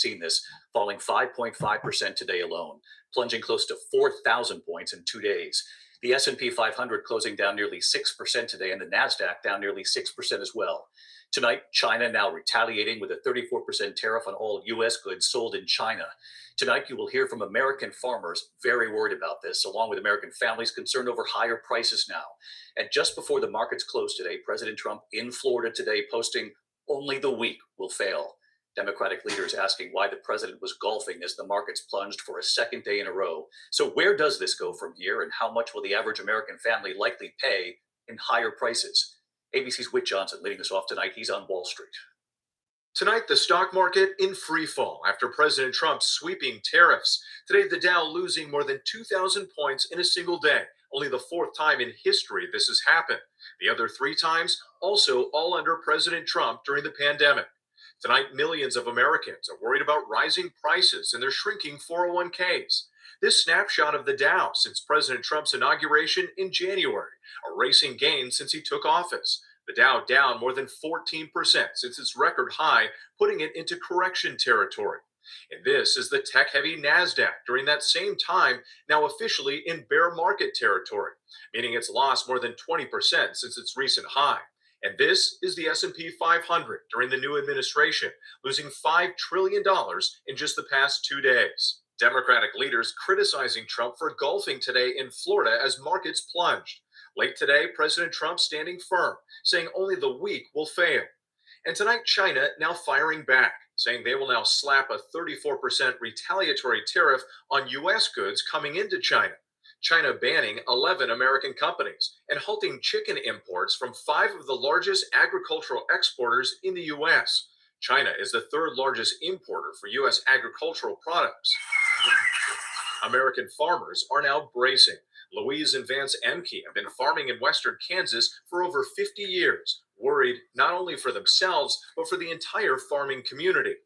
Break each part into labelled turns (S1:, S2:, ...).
S1: seen this, falling 5.5% today alone, plunging close to 4,000 points in 2 days. The S&P 500 closing down nearly 6% today, and the Nasdaq down nearly 6% as well. Tonight, China now retaliating with a 34% tariff on all U.S. goods sold in China. Tonight, you will hear from American farmers very worried about this, along with American families concerned over higher prices now. And just before the markets closed today, President Trump in Florida today posting, "Only the weak will fail." Democratic leaders asking why the president was golfing as the markets plunged for a second day in a row. So where does this go from here, and how much will the average American family likely pay in higher prices? ABC's Whit Johnson leading us off tonight. He's on Wall Street.
S2: Tonight, the stock market in free fall after President Trump's sweeping tariffs. Today, the Dow losing more than 2,000 points in a single day. Only the fourth time in history this has happened. The other three times also all under President Trump during the pandemic. Tonight, millions of Americans are worried about rising prices and their shrinking 401ks. This snapshot of the Dow since President Trump's inauguration in January, erasing gains since he took office. The Dow down more than 14% since its record high, putting it into correction territory. And this is the tech-heavy Nasdaq during that same time, now officially in bear market territory, meaning it's lost more than 20% since its recent high. And this is the S&P 500 during the new administration, losing $5 trillion in just the past 2 days. Democratic leaders criticizing Trump for golfing today in Florida as markets plunged. Late today, President Trump standing firm, saying only the weak will fail. And tonight, China now firing back, saying they will now slap a 34% retaliatory tariff on U.S. goods coming into China. China banning 11 American companies and halting chicken imports from 5 of the largest agricultural exporters in the U.S. China is the third largest importer for U.S. agricultural products. American farmers are now bracing. Louise and Vance Emke have been farming in western Kansas for over 50 years, worried not only for themselves, but for the entire farming community.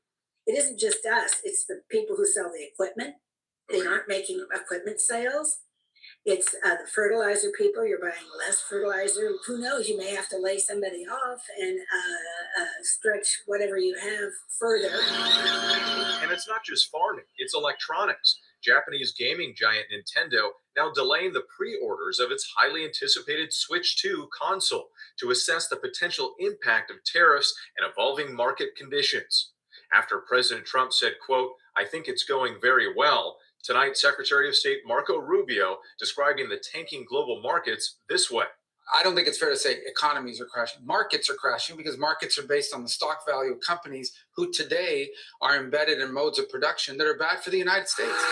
S3: It isn't just us, it's the people who sell the equipment. They aren't making equipment sales. It's the fertilizer people. You're buying less fertilizer. Who knows? You may have to lay somebody off and stretch whatever you have further.
S2: And it's not just farming, it's electronics. Japanese gaming giant Nintendo now delaying the pre-orders of its highly anticipated Switch 2 console to assess the potential impact of tariffs and evolving market conditions. After President Trump said, quote, "I think it's going very well," tonight, Secretary of State Marco Rubio describing the tanking global markets this way.
S4: I don't think it's fair to say economies are crashing. Markets are crashing because markets are based on the stock value of companies who today are embedded in modes of production that are bad for the United States.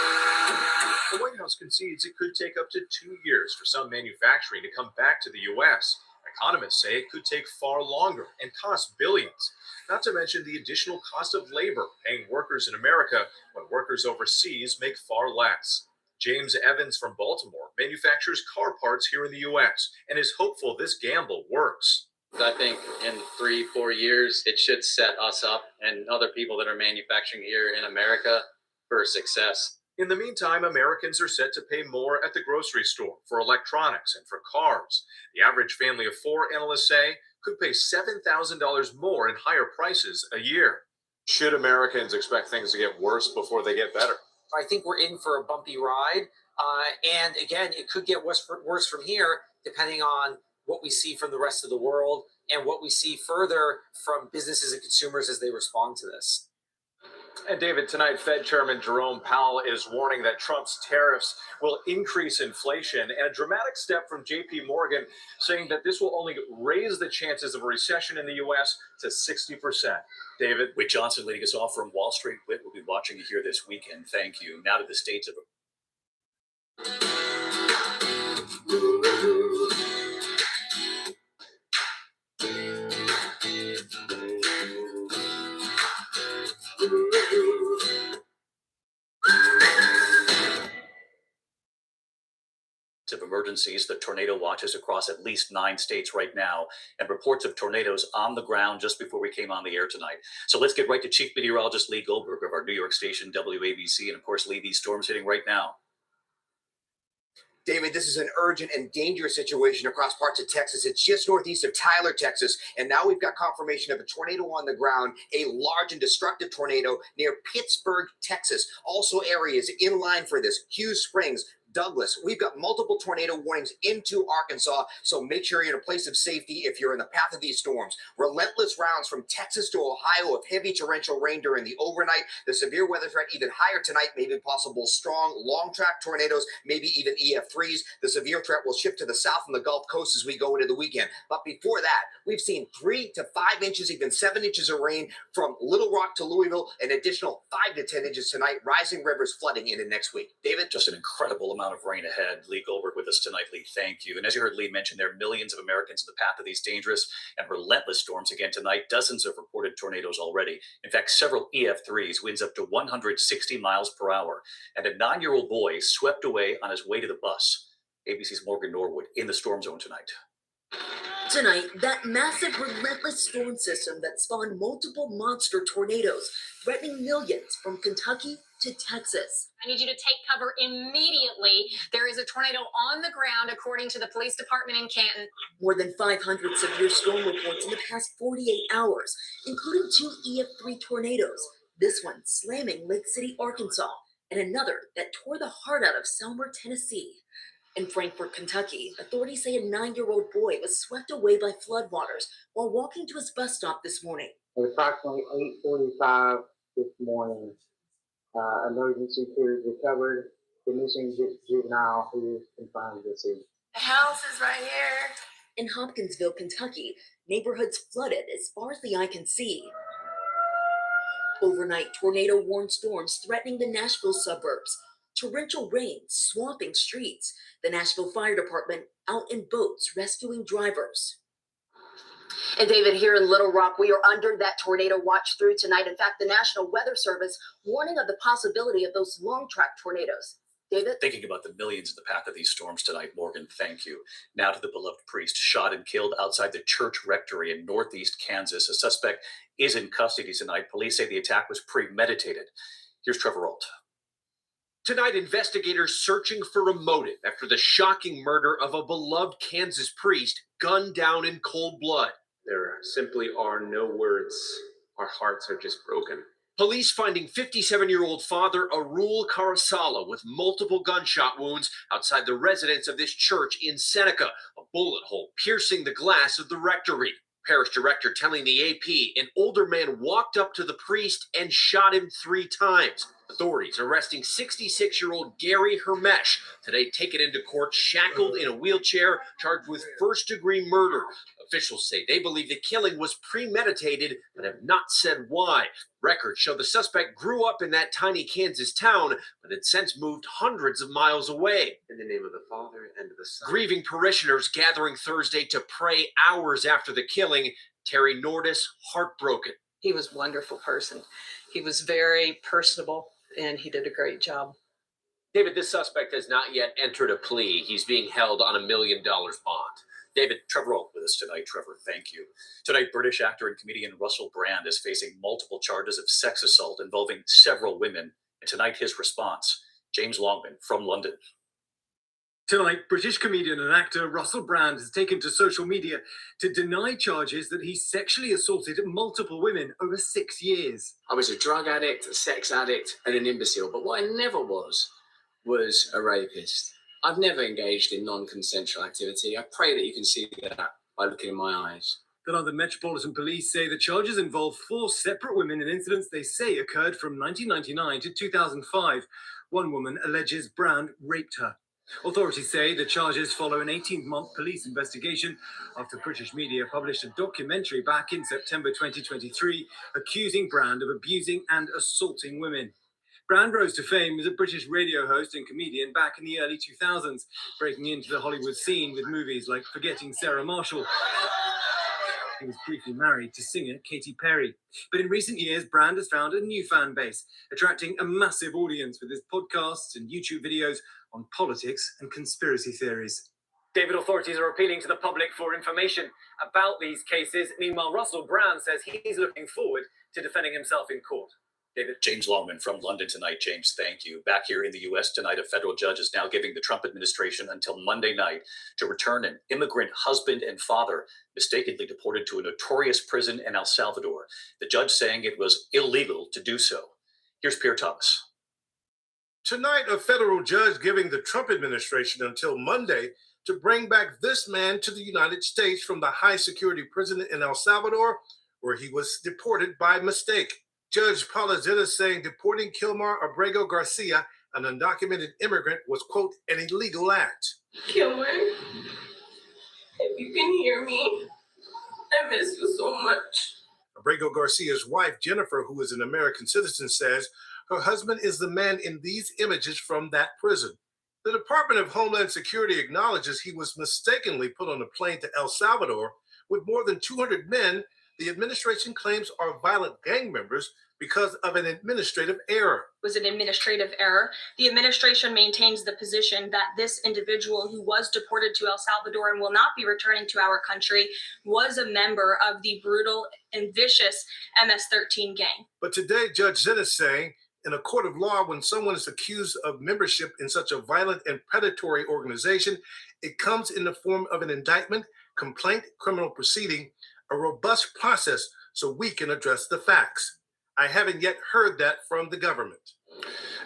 S2: The White House concedes it could take up to 2 years for some manufacturing to come back to the U.S. Economists say it could take far longer and cost billions, not to mention the additional cost of labor paying workers in America when workers overseas make far less. James Evans from Baltimore manufactures car parts here in the U.S. and is hopeful this gamble works.
S5: I think in 3-4 years, it should set us up and other people that are manufacturing here in America for success.
S2: In the meantime, Americans are set to pay more at the grocery store for electronics and for cars. The average family of 4, analysts say, could pay $7,000 more in higher prices a year. Should Americans expect things to get worse before they get better?
S6: I think we're in for a bumpy ride. And again, it could get worse from here, depending on what we see from the rest of the world and what we see further from businesses and consumers as they respond to this.
S2: And David, tonight, Fed Chairman Jerome Powell is warning that Trump's tariffs will increase inflation, and a dramatic step from J.P. Morgan saying that this will only raise the chances of a recession in the U.S. to 60%. David?
S1: Whit Johnson leading us off from Wall Street. Whit, we'll be watching you here this weekend. Thank you. Now to the states of... of emergencies, the tornado watches across at least 9 states right now, and reports of tornadoes on the ground just before we came on the air tonight. So let's get right to Chief Meteorologist Lee Goldberg of our New York station, WABC, and of course, Lee, these storms hitting right now.
S7: David, this is an urgent and dangerous situation across parts of Texas. It's just northeast of Tyler, Texas. And now we've got confirmation of a tornado on the ground, a large and destructive tornado near Pittsburgh, Texas. Also areas in line for this: Hughes Springs, Douglas. We've got multiple tornado warnings into Arkansas, so make sure you're in a place of safety if you're in the path of these storms. Relentless rounds from Texas to Ohio of heavy torrential rain during the overnight. The severe weather threat even higher tonight, maybe possible strong long-track tornadoes, maybe even EF3s. The severe threat will shift to the south and the Gulf Coast as we go into the weekend. But before that, we've seen 3 to 5 inches, even 7 inches of rain from Little Rock to Louisville, an additional 5 to 10 inches tonight, rising rivers flooding into next week. David?
S1: Just an incredible amount of rain ahead. Lee Goldberg with us tonight. Lee, thank you. And as you heard Lee mention, there are millions of Americans in the path of these dangerous and relentless storms again tonight. Dozens of reported tornadoes already. In fact, several EF3s, winds up to 160 miles per hour. And a 9-year-old boy swept away on his way to the bus. ABC's Morgan Norwood in the storm zone tonight.
S8: Tonight, that massive relentless storm system that spawned multiple monster tornadoes, threatening millions from Kentucky to Texas.
S9: I need you to take cover immediately. There is a tornado on the ground, according to the police department in Canton.
S8: More than 500 severe storm reports in the past 48 hours, including 2 EF3 tornadoes. This one slamming Lake City, Arkansas, and another that tore the heart out of Selmer, Tennessee. In Frankfort, Kentucky, authorities say a 9-year-old boy was swept away by floodwaters while walking to his bus stop this morning.
S10: At approximately 8:45 this morning, emergency crews recovered the missing juvenile who is confined to the sea.
S9: The house is right here.
S8: In Hopkinsville, Kentucky, neighborhoods flooded as far as the eye can see. Overnight, tornado-warned storms threatening the Nashville suburbs. Torrential rain swamping streets. The Nashville Fire Department out in boats rescuing drivers.
S11: And David, here in Little Rock, we are under that tornado watch through tonight. In fact, the National Weather Service warning of the possibility of those long-track tornadoes. David?
S1: Thinking about the millions in the path of these storms tonight, Morgan, thank you. Now to the beloved priest shot and killed outside the church rectory in northeast Kansas. A suspect is in custody tonight. Police say the attack was premeditated. Here's Trevor Ault.
S2: Tonight, investigators searching for a motive after the shocking murder of a beloved Kansas priest gunned down in cold blood.
S12: There simply are no words. Our hearts are just broken.
S2: Police finding 57-year-old father Arul Karasala with multiple gunshot wounds outside the residence of this church in Seneca, a bullet hole piercing the glass of the rectory. Parish director telling the AP an older man walked up to the priest and shot him 3 times. Authorities arresting 66-year-old Gary Hermesh, today taken into court shackled in a wheelchair, charged with first-degree murder. Officials say they believe the killing was premeditated, but have not said why. Records show the suspect grew up in that tiny Kansas town, but had since moved hundreds of miles away.
S12: In the name of the Father, and of the Son.
S2: Grieving parishioners gathering Thursday to pray hours after the killing. Terry Nordis heartbroken.
S13: He was a wonderful person. He was very personable, and he did a great job.
S2: David, this suspect has not yet entered a plea. He's being held on $1 million bond.
S1: David, Trevor Ault with us tonight. Trevor, thank you. Tonight, British actor and comedian Russell Brand is facing multiple charges of sex assault involving several women. And tonight, his response. James Longman from London.
S14: Tonight, British comedian and actor Russell Brand has taken to social media to deny charges that he sexually assaulted multiple women over 6 years.
S15: I was a drug addict, a sex addict, and an imbecile. But what I never was a rapist. I've never engaged in non-consensual activity. I pray that you can see that by looking in my eyes.
S14: The London Metropolitan Police say the charges involve 4 separate women in incidents they say occurred from 1999 to 2005. One woman alleges Brand raped her. Authorities say the charges follow an 18-month police investigation after British media published a documentary back in September 2023 accusing Brand of abusing and assaulting women. Brand rose to fame as a British radio host and comedian back in the early 2000s, breaking into the Hollywood scene with movies like Forgetting Sarah Marshall. He was briefly married to singer Katy Perry. But in recent years, Brand has found a new fan base, attracting a massive audience with his podcasts and YouTube videos on politics and conspiracy theories.
S16: David, authorities are appealing to the public for information about these cases. Meanwhile, Russell Brand says he's looking forward to defending himself in court.
S1: David. James Longman from London tonight. James, thank you. Back here in the U.S. tonight, a federal judge is now giving the Trump administration until Monday night to return an immigrant husband and father mistakenly deported to a notorious prison in El Salvador. The judge saying it was illegal to do so. Here's Pierre Thomas.
S17: Tonight, a federal judge giving the Trump administration until Monday to bring back this man to the United States from the high security prison in El Salvador, where he was deported by mistake. Judge Paula Zita saying deporting Kilmar Abrego Garcia, an undocumented immigrant, was, quote, an illegal act.
S18: Kilmer, if you can hear me, I miss you so much.
S17: Abrego Garcia's wife, Jennifer, who is an American citizen, says her husband is the man in these images from that prison. The Department of Homeland Security acknowledges he was mistakenly put on a plane to El Salvador with more than 200 men the administration claims are violent gang members because of an administrative error.
S19: Was an administrative error. The administration maintains the position that this individual who was deported to El Salvador and will not be returning to our country was a member of the brutal and vicious MS-13 gang.
S17: But today, Judge Zinn is saying, in a court of law, when someone is accused of membership in such a violent and predatory organization, it comes in the form of an indictment, complaint, criminal proceeding, a robust process so we can address the facts. I haven't yet heard that from the government.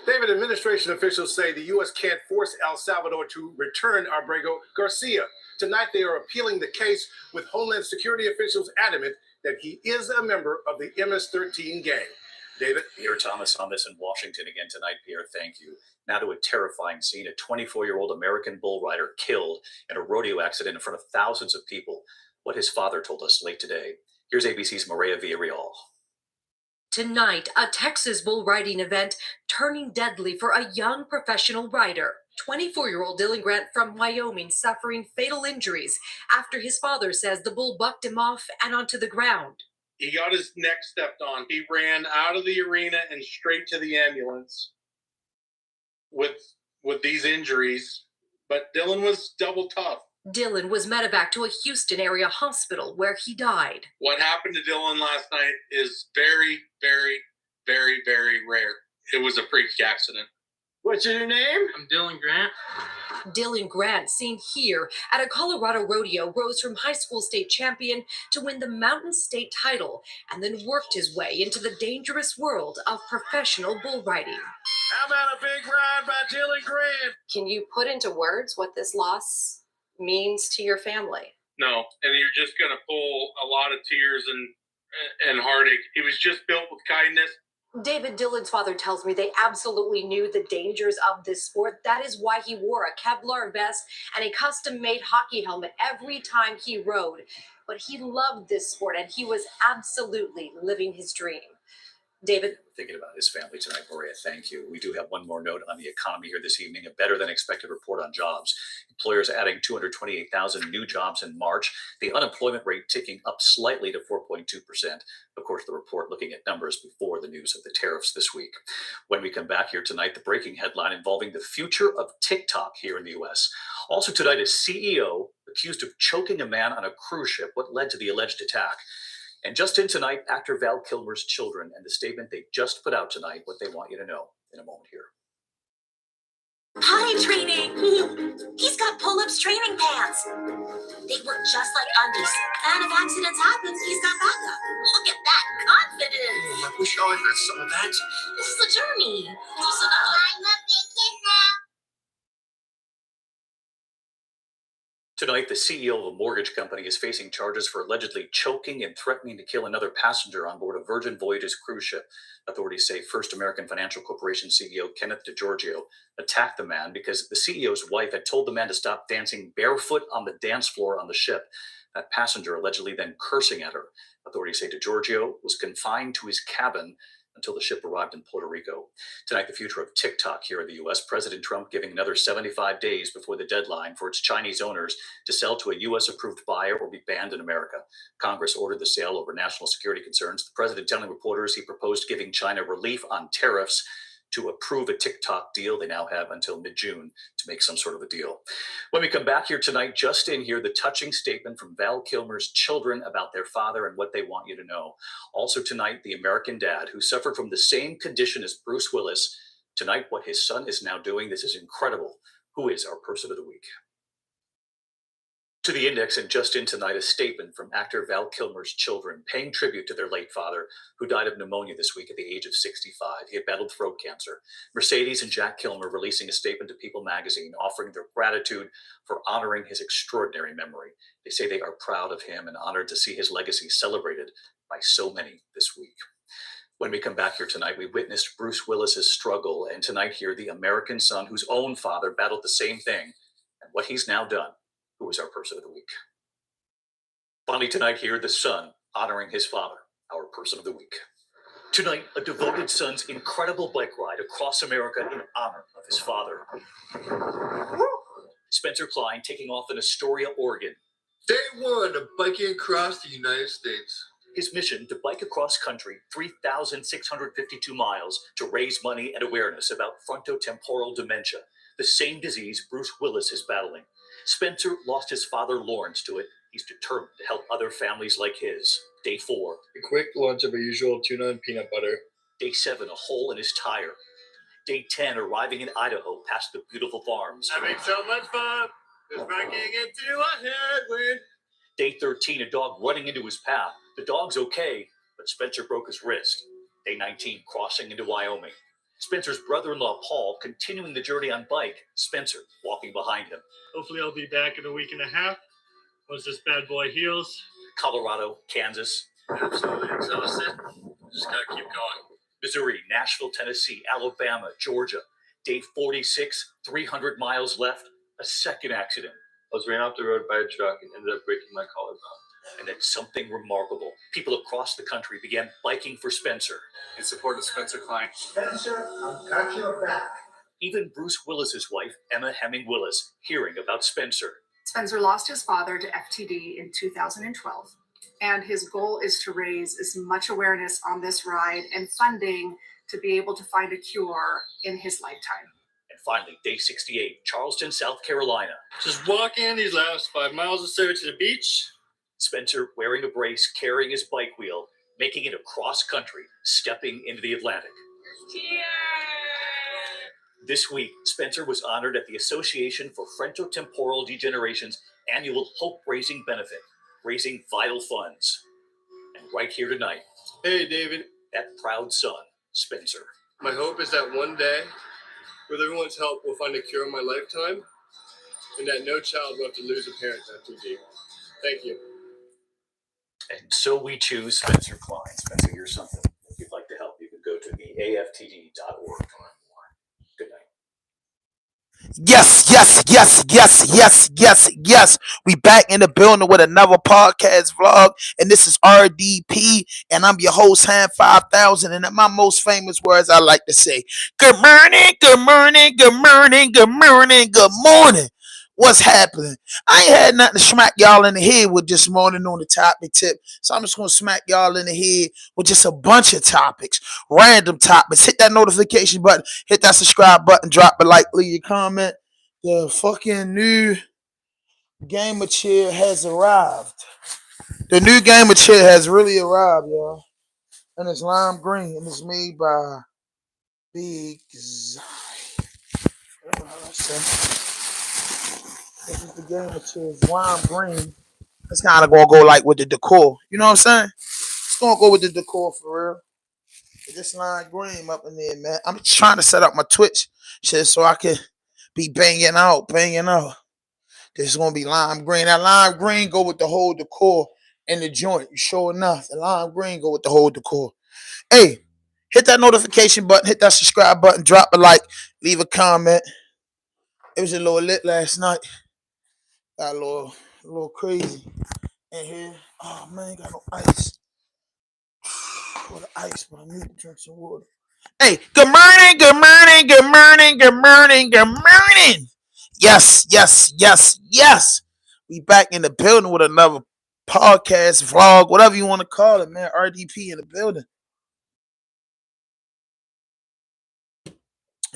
S17: David, administration officials say the U.S. can't force El Salvador to return Abrego Garcia. Tonight, they are appealing the case with Homeland Security officials adamant that he is a member of the MS-13 gang. David?
S1: Pierre Thomas on this in Washington again tonight. Pierre, thank you. Now to a terrifying scene. A 24-year-old American bull rider killed in a rodeo accident in front of thousands of people. What his father told us late today. Here's ABC's Maria Villarreal.
S20: Tonight, a Texas bull riding event turning deadly for a young professional rider. 24-year-old Dylan Grant from Wyoming suffering fatal injuries after his father says the bull bucked him off and onto the ground.
S21: He got his neck stepped on. He ran out of the arena and straight to the ambulance with these injuries. But Dylan was double tough.
S20: Dylan was medevac to a Houston area hospital where he died.
S21: What happened to Dylan last night is very, very, very, very rare. It was a freak accident.
S22: What's your name?
S21: I'm Dylan Grant.
S20: Dylan Grant, seen here at a Colorado rodeo, rose from high school state champion to win the Mountain State title and then worked his way into the dangerous world of professional bull riding.
S22: How about a big ride by Dylan Grant?
S13: Can you put into words what this loss means to your family?
S21: No, and you're just going to pull a lot of tears and heartache. He was just built with kindness.
S20: David, Dylan's father tells me they absolutely knew the dangers of this sport. That is why he wore a Kevlar vest and a custom-made hockey helmet every time he rode. But he loved this sport and he was absolutely living his dream. David?
S1: Thinking about his family tonight, Maria, thank you. We do have one more note on the economy here this evening, a better than expected report on jobs. Employers adding 228,000 new jobs in March. The unemployment rate ticking up slightly to 4.2%. Of course, the report looking at numbers before the news of the tariffs this week. When we come back here tonight, the breaking headline involving the future of TikTok here in the U.S. Also tonight, a CEO accused of choking a man on a cruise ship. What led to the alleged attack? And just in tonight, actor Val Kilmer's children and the statement they just put out tonight, what they want you to know in a moment here.
S23: Potty training! He's got pull-ups training pants. They work just like undies. And if accidents happen, he's got backup. Look at that confidence!
S7: I wish I had some of that.
S23: This is a journey. Loosen up. I'm a big kid now.
S1: Tonight, the CEO of a mortgage company is facing charges for allegedly choking and threatening to kill another passenger on board a Virgin Voyages cruise ship. Authorities say First American Financial Corporation CEO Kenneth DeGiorgio attacked the man because the CEO's wife had told the man to stop dancing barefoot on the dance floor on the ship. That passenger allegedly then cursing at her. Authorities say DeGiorgio was confined to his cabin until the ship arrived in Puerto Rico. Tonight, the future of TikTok here in the U.S. President Trump giving another 75 days before the deadline for its Chinese owners to sell to a U.S.-approved buyer or be banned in America. Congress ordered the sale over national security concerns. The president telling reporters he proposed giving China relief on tariffs. to approve a TikTok deal. They now have until mid-June to make some sort of a deal. When we come back here tonight, just in here, the touching statement from Val Kilmer's children about their father and what they want you to know. Also tonight, the American dad who suffered from the same condition as Bruce Willis. Tonight, what his son is now doing. This is incredible. Who is our person of the week? To the Index, and just in tonight, a statement from actor Val Kilmer's children paying tribute to their late father, who died of pneumonia this week at the age of 65. He had battled throat cancer. Mercedes and Jack Kilmer releasing a statement to People magazine, offering their gratitude for honoring his extraordinary memory. They say they are proud of him and honored to see his legacy celebrated by so many this week. When we come back here tonight, we witnessed Bruce Willis's struggle, and tonight here, the American son whose own father battled the same thing, and what he's now done. Who is our person of the week? Finally tonight here, the son honoring his father, our person of the week. Tonight, a devoted son's incredible bike ride across America in honor of his father. Spencer Klein taking off in Astoria, Oregon.
S3: Day one of biking across the United States.
S1: His mission to bike across country 3,652 miles to raise money and awareness about frontotemporal dementia, the same disease Bruce Willis is battling. Spencer lost his father Lawrence to it. He's determined to help other families like his. Day 4.
S3: A quick lunch of a usual tuna and peanut butter.
S1: Day 7, a hole in his tire. Day 10, arriving in Idaho past the beautiful farms.
S3: Having so much fun, just biking into a headwind.
S1: Day 13, a dog running into his path. The dog's okay, but Spencer broke his wrist. Day 19, crossing into Wyoming. Spencer's brother-in-law, Paul, continuing the journey on bike. Spencer walking behind him.
S4: Hopefully I'll be back in a week and a half once this bad boy heals.
S1: Colorado, Kansas.
S3: Absolutely exhausted. Just gotta keep going.
S1: Missouri, Nashville, Tennessee, Alabama, Georgia. Day 46, 300 miles left. A second accident.
S3: I was ran off the road by a truck and ended up breaking my collarbone.
S1: And then something remarkable. People across the country began biking for Spencer.
S3: In support of Spencer Klein.
S17: Spencer, I've got your back.
S1: Even Bruce Willis's wife, Emma Hemming Willis, hearing about Spencer.
S5: Spencer lost his father to FTD in 2012, and his goal is to raise as much awareness on this ride and funding to be able to find a cure in his lifetime.
S1: And finally, day 68, Charleston, South Carolina.
S3: Just walking these last 5 miles or so to the beach.
S1: Spencer wearing a brace, carrying his bike wheel, making it across country, stepping into the Atlantic.
S18: Cheers!
S1: This week, Spencer was honored at the Association for Frontotemporal Degeneration's annual hope-raising benefit, raising vital funds. And right here tonight,
S3: Hey, David.
S1: that proud son, Spencer.
S3: My hope is that one day, with everyone's help, we'll find a cure in my lifetime, and that no child will have to lose a parent to FTD. Thank you.
S1: And so we choose Spencer Klein. Spencer, here's something. If you'd like to help, you can go to the aftd.org to learn more. Good night.
S24: Yes, yes, yes, yes, yes, yes, yes. We back in the building with another podcast vlog, and this is RDP, and I'm your host, Hand 5000, and in my most famous words, I like to say, good morning, good morning, good morning, good morning, good morning. What's happening? I ain't had nothing to smack y'all in the head with this morning on the topic tip, so I'm just going to smack y'all in the head with just a bunch of topics, random topics. Hit that notification button, hit that subscribe button, drop a like, leave your comment. The fucking new gamer chair has arrived. The new gamer chair has really arrived, y'all. And it's lime green, and it's made by Big Zai. This is the gamer chair. It's lime green. It's kind of gonna go like with the decor. You know what I'm saying? It's gonna go with the decor for real. This lime green up in there, man. I'm just trying to set up my Twitch shit so I can be banging out. This is gonna be lime green. That lime green go with the whole decor in the joint. You sure enough, the lime green go with the whole decor. Hey, hit that notification button, hit that subscribe button, drop a like, leave a comment. It was a little lit last night. Got a little crazy in here. Oh man, got no ice. What ice, but I need to drink some water. Hey, good morning, good morning, good morning, good morning, good morning. Yes, yes, yes, yes. We back in the building with another podcast, vlog, whatever you want to call it, man. RDP in the building.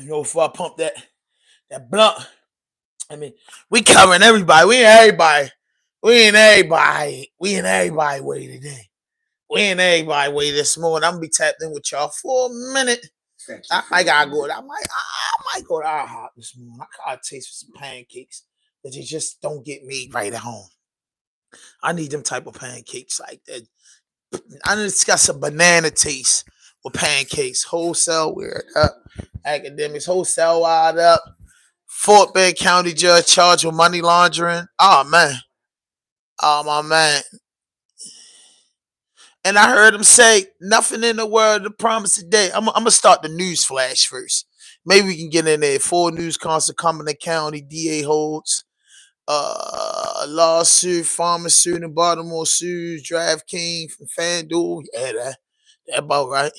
S24: You know, before I pump that blunt, I mean, we covering everybody. We ain't everybody. We ain't everybody. We ain't everybody way today. We ain't everybody way this morning. I'm gonna be tapped in with y'all for a minute. I gotta go. I might go to our hop this morning. I gotta taste for some pancakes that you just don't get made right at home. I need them type of pancakes like that. I just got some banana taste with pancakes. Wholesale weird up. Academics wholesale wide up. Fort Bend County judge charged with money laundering. Oh man. Oh my man. And I heard him say, nothing in the world to promise today. I'm gonna start the news flash first. Maybe we can get in there. 4 news concert Cumberland County DA holds. Lawsuit, farmer suit in Baltimore sues DraftKings from FanDuel. Yeah, that about right.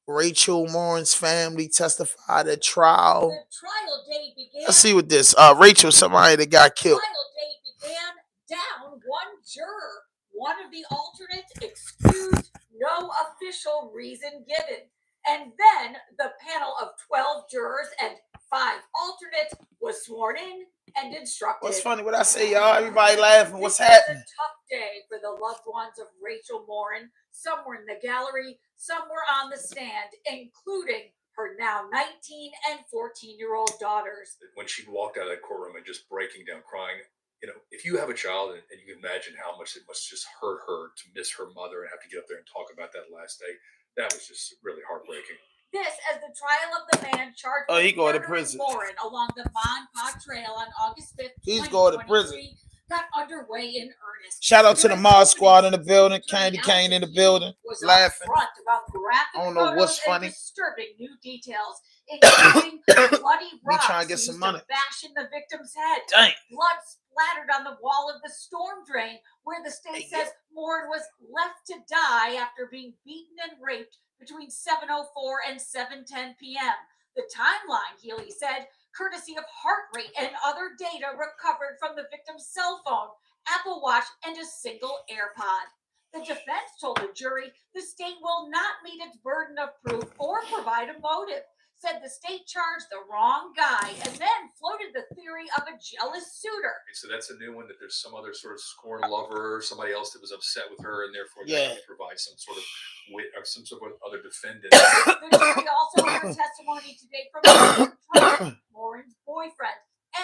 S24: Rachel Morin's family testified at trial.
S6: The trial day began.
S24: Let's see what this. Rachel, somebody that got killed.
S6: Trial day began down one juror. One of the alternates excused, no official reason given. And then the panel of 12 jurors and 5 alternates was sworn in and instructed.
S24: What's funny? What I say, y'all? Everybody laughing. What's
S6: This
S24: happening?
S6: was a tough day for the loved ones of Rachel Morin. Some were in the gallery, some were on the stand, including her now 19 and 14-year-old daughters.
S2: When she walked out of that courtroom and just breaking down crying, you know, if you have a child and you can imagine how much it must just hurt her to miss her mother and have to get up there and talk about that last day, that was just really heartbreaking.
S6: This as the trial of the man charged
S24: he
S6: with
S24: going to
S6: murdering
S24: prison.
S6: Morin along the Montauk Trail on August 5th,
S24: He's going to prison.
S6: got underway in earnest.
S24: Shout out to the Mod Squad in the building. Candy Cane in the building.
S6: Was
S24: Laughing.
S6: upfront about graphic
S24: I don't know what's
S6: photos and
S24: funny.
S6: disturbing new details, including bloody
S24: Me
S6: rocks
S24: trying to get some
S6: used
S24: money.
S6: to bash in the victim's head.
S24: Dang.
S6: Blood splattered on the wall of the storm drain, where the state says Morin was left to die after being beaten and raped between 7:04 and 7:10 p.m. The timeline, Healy said, courtesy of heart rate and other data recovered from the victim's cell phone, Apple Watch, and a single AirPod. The defense told the jury the state will not meet its burden of proof or provide a motive, said the state charged the wrong guy, and then floated the theory of a jealous suitor.
S2: Okay, so that's a new one, that there's some other sort of scorn lover or somebody else that was upset with her, and therefore they can provide some sort of wit or some sort of other defendant.
S6: The jury also heard testimony today from Morin's boyfriend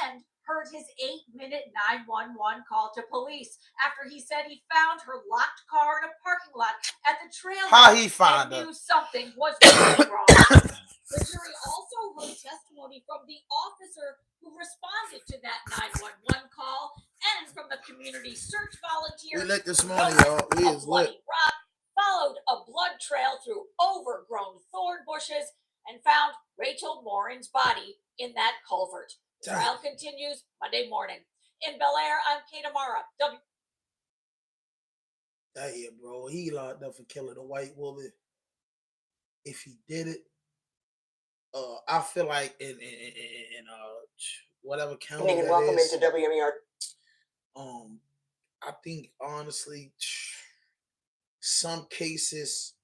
S6: and heard his 8-minute 911 call to police after he said he found her locked car in a parking lot at the trail.
S24: How he found her?
S6: Knew something was really wrong. The jury also heard testimony from the officer who responded to that 911 call and from the community search volunteer.
S24: We lit this morning, y'all. We is lit.
S6: Rock followed a blood trail through overgrown thorn bushes and found Rachel Morin's body in that culvert. The trial continues Monday morning. In Bel Air, I'm Kate Amara.
S24: Damn, bro. He locked up for killing a white woman. If he did it, I feel like in whatever county that
S7: Welcome
S24: is,
S7: into WMER.
S24: I think honestly, some cases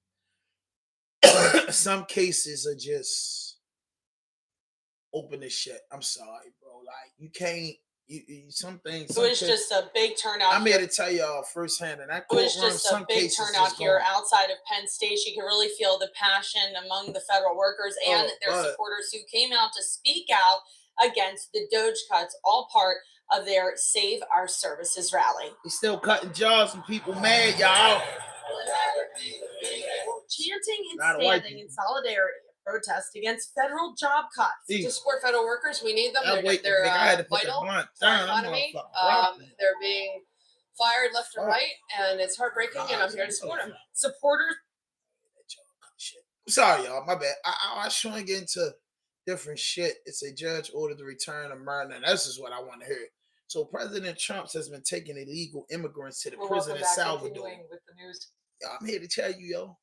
S24: are just open as shit. I'm sorry, bro. Like you can't. Some things.
S8: It was just a big turnout.
S24: I'm here to tell y'all firsthand, and that
S8: It was
S24: courtroom,
S8: just a
S24: some
S8: big
S24: cases
S8: turnout
S24: is
S8: here
S24: gone.
S8: outside of Penn State. You could really feel the passion among the federal workers and their
S24: but-
S8: supporters who came out to speak out against the Doge cuts, all part of their Save Our Services rally.
S24: He's still cutting jaws and people mad, y'all.
S8: Chanting and
S24: Not white
S8: standing in solidarity, protest against federal job cuts.
S24: Eesh.
S8: To support federal workers, we need them.
S24: That
S8: They're,
S24: weight,
S8: they're
S24: nigga, I had to put the
S8: vital
S24: blunt
S8: to our
S24: down. That
S8: economy.
S24: motherfucker rocking.
S8: They're being fired left and right, and it's heartbreaking, and I'm here to support them. Supporters.
S24: Sorry, y'all. My bad. I was trying to get into different shit. It's a judge ordered the return of murder. And this is what I want to hear. So President Trump has been taking illegal immigrants to the prison in Salvador.
S13: Continuing with the news.
S24: I'm here to tell you, yo.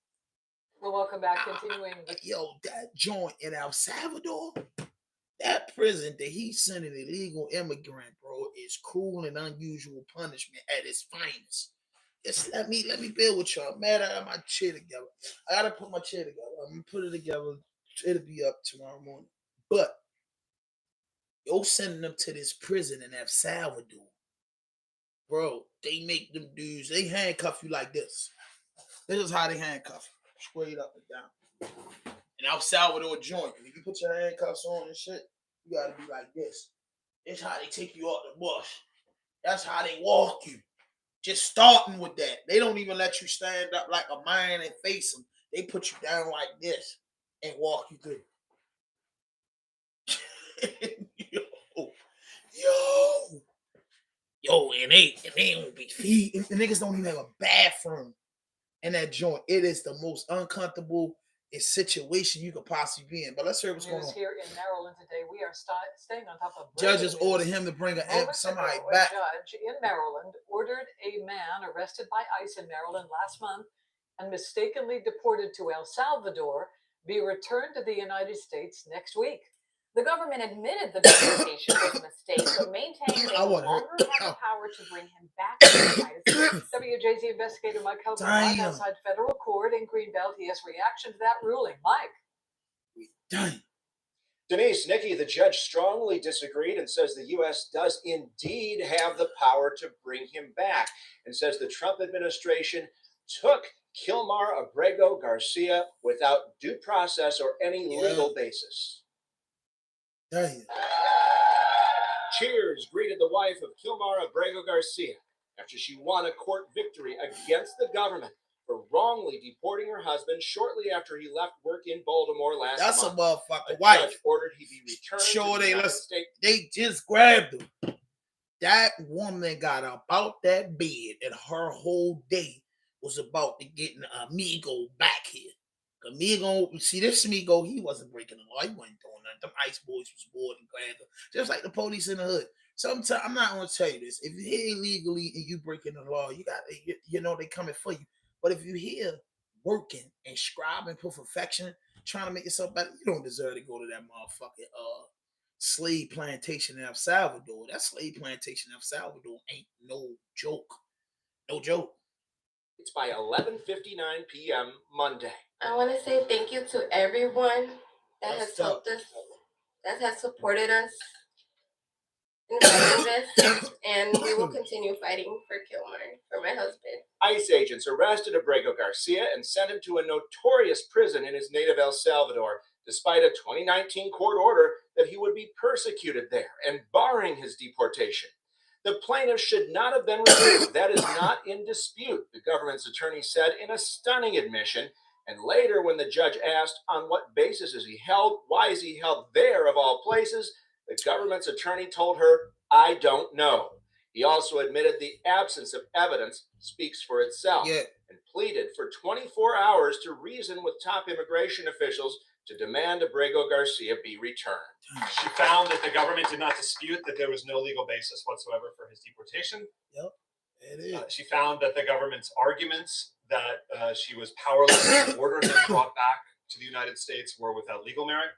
S13: Well, welcome back. Continuing.
S24: Yo, that joint in El Salvador, that prison that he's sending illegal immigrant, bro, is cruel and unusual punishment at its finest. Just let me build with y'all. Man, I got my chair together. I gotta put my chair together. I'm gonna put it together It'll be up tomorrow morning. But you're sending them to this prison in El Salvador. Bro, they make them dudes, they handcuff you like this. This is how they handcuff you. Straight up and down. In El Salvador joint, when you put your handcuffs on and shit, you gotta be like this. It's how they take you off the bus. That's how they walk you. Just starting with that. They don't even let you stand up like a man and face them. They put you down like this and walk you through. Yo, and they don't be feet. The niggas don't even have a bathroom in that joint. It is the most uncomfortable situation you could possibly be in. But let's hear what's going on.
S9: Here in Maryland today, we are staying on top of
S24: Judges ordered him to bring somebody back.
S9: A judge in Maryland ordered a man arrested by ICE in Maryland last month and mistakenly deported to El Salvador be returned to the United States next week. The government admitted the deportation was a mistake, but maintained they no longer have the power to bring him back to the United States. WJZ investigator Mike Helton live outside federal court in Greenbelt. He has reaction to that ruling. Mike.
S10: Denise, Nikki, the judge strongly disagreed and says the U.S. does indeed have the power to bring him back, and says the Trump administration took Kilmar Abrego Garcia without due process or any legal basis. Cheers greeted the wife of Kilmar Abrego Garcia after she won a court victory against the government for wrongly deporting her husband shortly after he left work in Baltimore last month.
S24: That's a motherfucking wife.
S10: Judge ordered he be returned
S24: Sure,
S10: to the United
S24: States. They just grabbed him. That woman got about that bed, and her whole day was about to get an amigo back here. Amigo, see this amigo, he wasn't breaking the law. He wasn't doing nothing. Them ICE boys was bored and grabbed him, just like the police in the hood. Sometimes I'm not gonna tell you this. If you're here illegally and you breaking the law, you know they coming for you. But if you're here working and scribing for perfection, trying to make yourself better, you don't deserve to go to that motherfucking slave plantation in El Salvador. That slave plantation in El Salvador ain't no joke. No joke.
S10: It's by 11:59 p.m. Monday.
S18: I want to say thank you to everyone that has helped us, that has supported us in fighting this, and we will continue fighting for Kilmar, for my husband.
S10: ICE agents arrested Abrego Garcia and sent him to a notorious prison in his native El Salvador, despite a 2019 court order that he would be persecuted there and barring his deportation. The plaintiff should not have been removed. That is not in dispute, the government's attorney said in a stunning admission. And later, when the judge asked on what basis is he held, why is he held there of all places, the government's attorney told her, I don't know. He also admitted the absence of evidence speaks for itself and pleaded for 24 hours to reason with top immigration officials to demand Abrego Garcia be returned.
S11: She found that the government did not dispute that there was no legal basis whatsoever for his deportation.
S24: Yep, it is.
S11: She found that the government's arguments that she was powerless to order him brought back to the United States were without legal merit.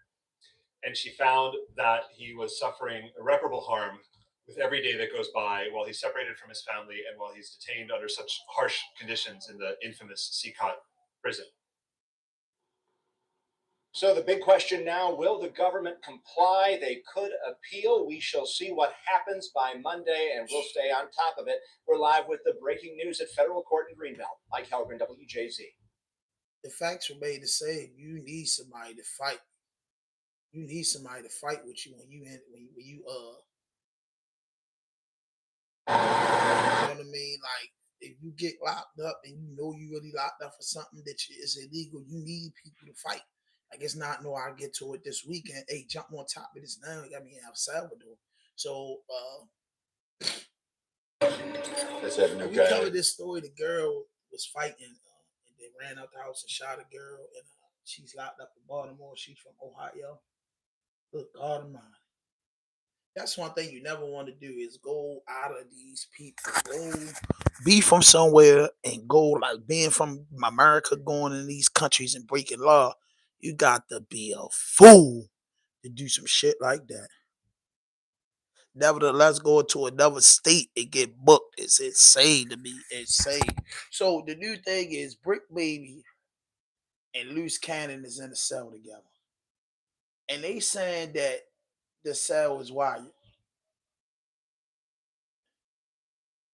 S11: And she found that he was suffering irreparable harm with every day that goes by while he's separated from his family and while he's detained under such harsh conditions in the infamous CCOT prison.
S10: So the big question now, will the government comply? They could appeal. We shall see what happens by Monday, and we'll stay on top of it. We're live with the breaking news at federal court in Greenbelt. Mike Helgren, WJZ.
S24: The facts were made to say you need somebody to fight. You need somebody to fight with you when you know what I mean? Like, if you get locked up and you know you really locked up for something that is illegal, you need people to fight. I guess not know I'll get to it this weekend. Hey, jump on top of this now. You got me in El Salvador. So we covered this story. The girl was fighting and they ran out the house and shot a girl, and she's locked up in Baltimore. She's from Ohio. Good God Almighty. That's one thing you never want to do is go out of these people. Go be from somewhere and go like being from America, going in these countries and breaking law. You got to be a fool to do some shit like that. Nevertheless, go to another state and get booked. It's insane to me. Insane. So the new thing is Brick Baby and Loose Cannon is in the cell together. and they saying that the cell is wired.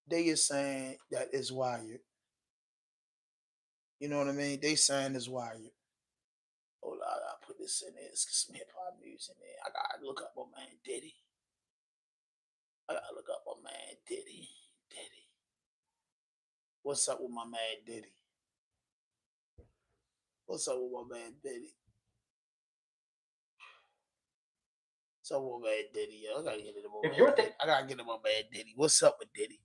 S24: They is saying that it's wired. You know what I mean? They saying it's wired. Hold on, I gotta put this in there. Let's get some hip hop music in there. I gotta look up my man Diddy. Diddy. What's up with my man Diddy? What's up with my man Diddy? So my man Diddy, yo. I gotta get into my man Diddy. What's up with Diddy?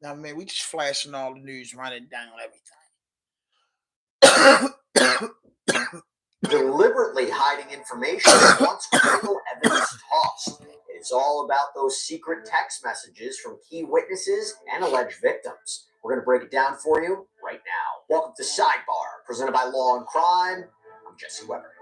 S24: Now, man, we just flashing all the news, running down everything.
S7: Deliberately hiding information once critical evidence tossed. It is all about those secret text messages from key witnesses and alleged victims. We're going to break it down for you right now. Welcome to Sidebar, presented by Law and Crime. I'm Jesse Weber.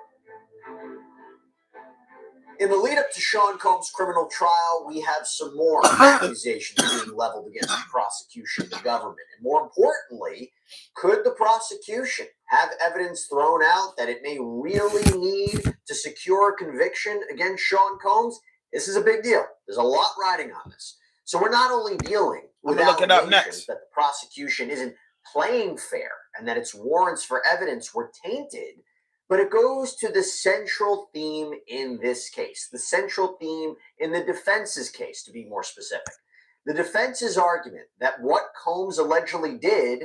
S7: In the lead up to Sean Combs' criminal trial, we have some more accusations being leveled against the prosecution, the government. And more importantly, could the prosecution have evidence thrown out that it may really need to secure a conviction against Sean Combs? This is a big deal. There's a lot riding on this. So we're not only dealing with allegations that the prosecution isn't playing fair and that its warrants for evidence were tainted, but it goes to the central theme in this case, the central theme in the defense's case, to be more specific. The defense's argument that what Combs allegedly did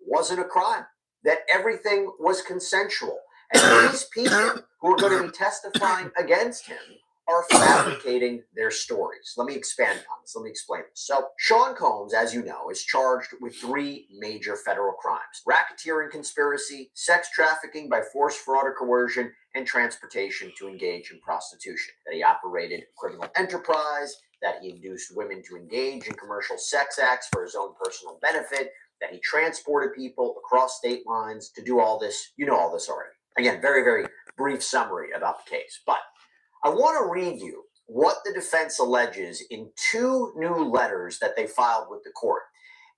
S7: wasn't a crime, that everything was consensual, and these people who are going to be testifying against him are fabricating their stories. Let me expand on this. Let me explain this. So, Sean Combs, as you know, is charged with 3 major federal crimes: racketeering conspiracy, sex trafficking by force, fraud, or coercion, and transportation to engage in prostitution. That he operated a criminal enterprise, that he induced women to engage in commercial sex acts for his own personal benefit, that he transported people across state lines to do all this. You know all this already. Again, very, very brief summary about the case, but I want to read you what the defense alleges in 2 new letters that they filed with the court.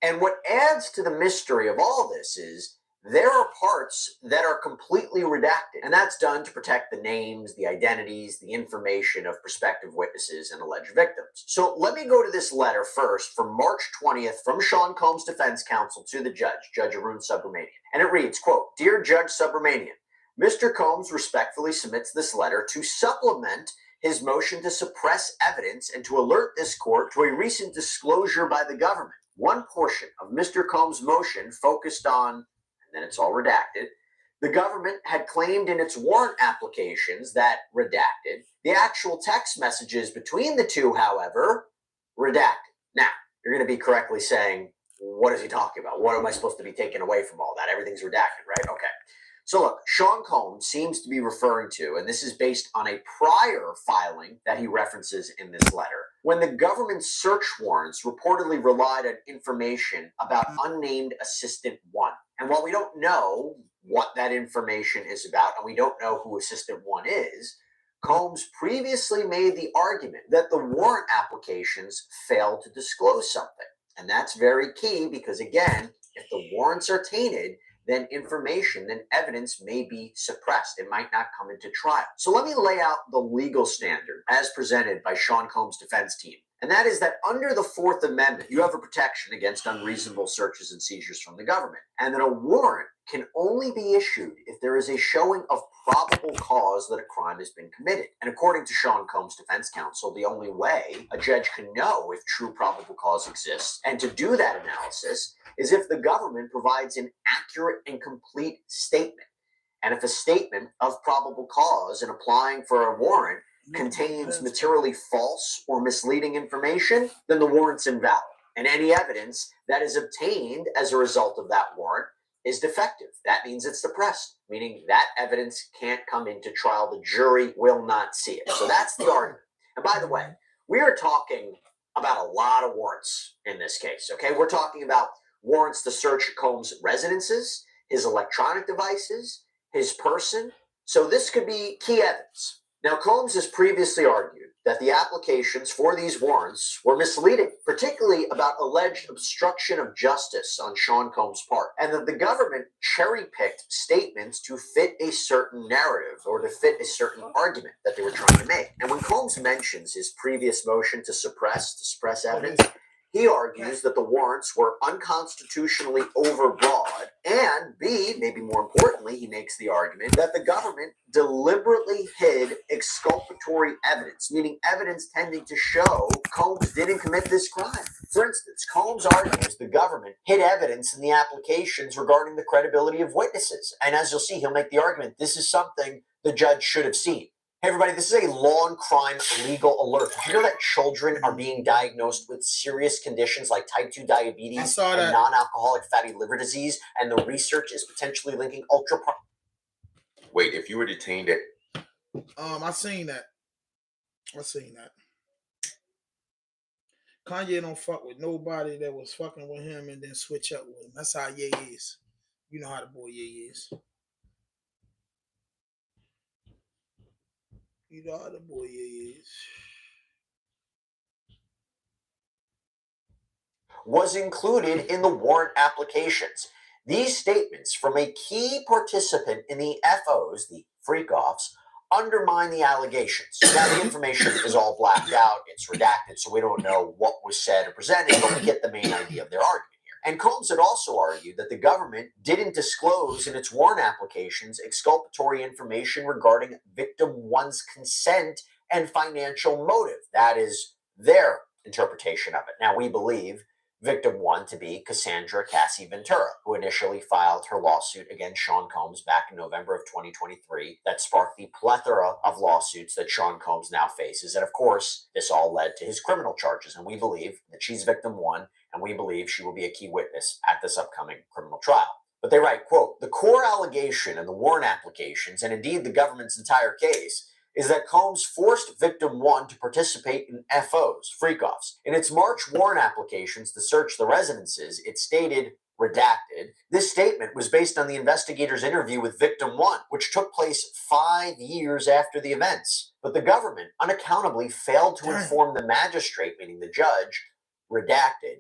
S7: And what adds to the mystery of all this is there are parts that are completely redacted, and that's done to protect the names, the identities, the information of prospective witnesses and alleged victims. So let me go to this letter first from March 20th from Sean Combs' defense counsel to the judge, Judge Arun Subramanian. And it reads, quote, "Dear Judge Subramanian, Mr. Combs respectfully submits this letter to supplement his motion to suppress evidence and to alert this court to a recent disclosure by the government. One portion of Mr. Combs' motion focused on, and then it's all redacted, the government had claimed in its warrant applications that, redacted, the actual text messages between the two, however, redacted." Now, you're going to be correctly saying, what is he talking about? What am I supposed to be taking away from all that? Everything's redacted, right? Okay. So look, Sean Combs seems to be referring to, and this is based on a prior filing that he references in this letter, when the government's search warrants reportedly relied on information about unnamed Assistant 1. And while we don't know what that information is about, and we don't know who Assistant 1 is, Combs previously made the argument that the warrant applications failed to disclose something. And that's very key because, again, if the warrants are tainted, then evidence may be suppressed. It might not come into trial. So let me lay out the legal standard as presented by Sean Combs' defense team. And that is that under the 4th Amendment, you have a protection against unreasonable searches and seizures from the government. And that a warrant can only be issued if there is a showing of probable cause that a crime has been committed. And according to Sean Combs' defense counsel, the only way a judge can know if true probable cause exists, and to do that analysis, is if the government provides an accurate and complete statement. And if a statement of probable cause in applying for a warrant contains materially false or misleading information, then the warrant's invalid. And any evidence that is obtained as a result of that warrant is defective. That means it's suppressed, meaning that evidence can't come into trial. The jury will not see it. So that's the argument. And by the way, we are talking about a lot of warrants in this case, okay? We're talking about warrants to search Combs' residences, his electronic devices, his person. So this could be key evidence. Now, Combs has previously argued that the applications for these warrants were misleading, particularly about alleged obstruction of justice on Sean Combs' part, and that the government cherry-picked statements to fit a certain narrative or to fit a certain argument that they were trying to make. And when Combs mentions his previous motion to suppress evidence, he argues that the warrants were unconstitutionally overbroad, and B, maybe more importantly, he makes the argument that the government deliberately hid exculpatory evidence, meaning evidence tending to show Combs didn't commit this crime. For instance, Combs argues the government hid evidence in the applications regarding the credibility of witnesses, and as you'll see, he'll make the argument this is something the judge should have seen. Hey everybody, this is a law and crime legal alert. Did you know that children are being diagnosed with serious conditions like type 2 diabetes and non-alcoholic fatty liver disease, and the research is potentially linking Wait, if you were detained at...
S24: I seen that. Kanye don't fuck with nobody that was fucking with him and then switch up with him. That's how Ye is. You know how the boy Ye is. You know how the boy is.
S7: Was included in the warrant applications. These statements from a key participant in the FOs, the freak-offs, undermine the allegations. Now, the information is all blacked out, it's redacted, so we don't know what was said or presented, but we get the main idea of their argument. And Combs had also argued that the government didn't disclose in its warrant applications exculpatory information regarding victim one's consent and financial motive. That is their interpretation of it. Now, we believe victim one to be Cassandra Cassie Ventura, who initially filed her lawsuit against Sean Combs back in November of 2023 that sparked the plethora of lawsuits that Sean Combs now faces. And of course, this all led to his criminal charges. And we believe that she's victim one, and we believe she will be a key witness at this upcoming criminal trial. But they write, quote, the core allegation in the warrant applications, and indeed the government's entire case, is that Combs forced victim one to participate in FOs, freak-offs. In its March warrant applications to search the residences, it stated, redacted, this statement was based on the investigator's interview with victim one, which took place 5 years after the events. But the government unaccountably failed to inform the magistrate, meaning the judge, redacted,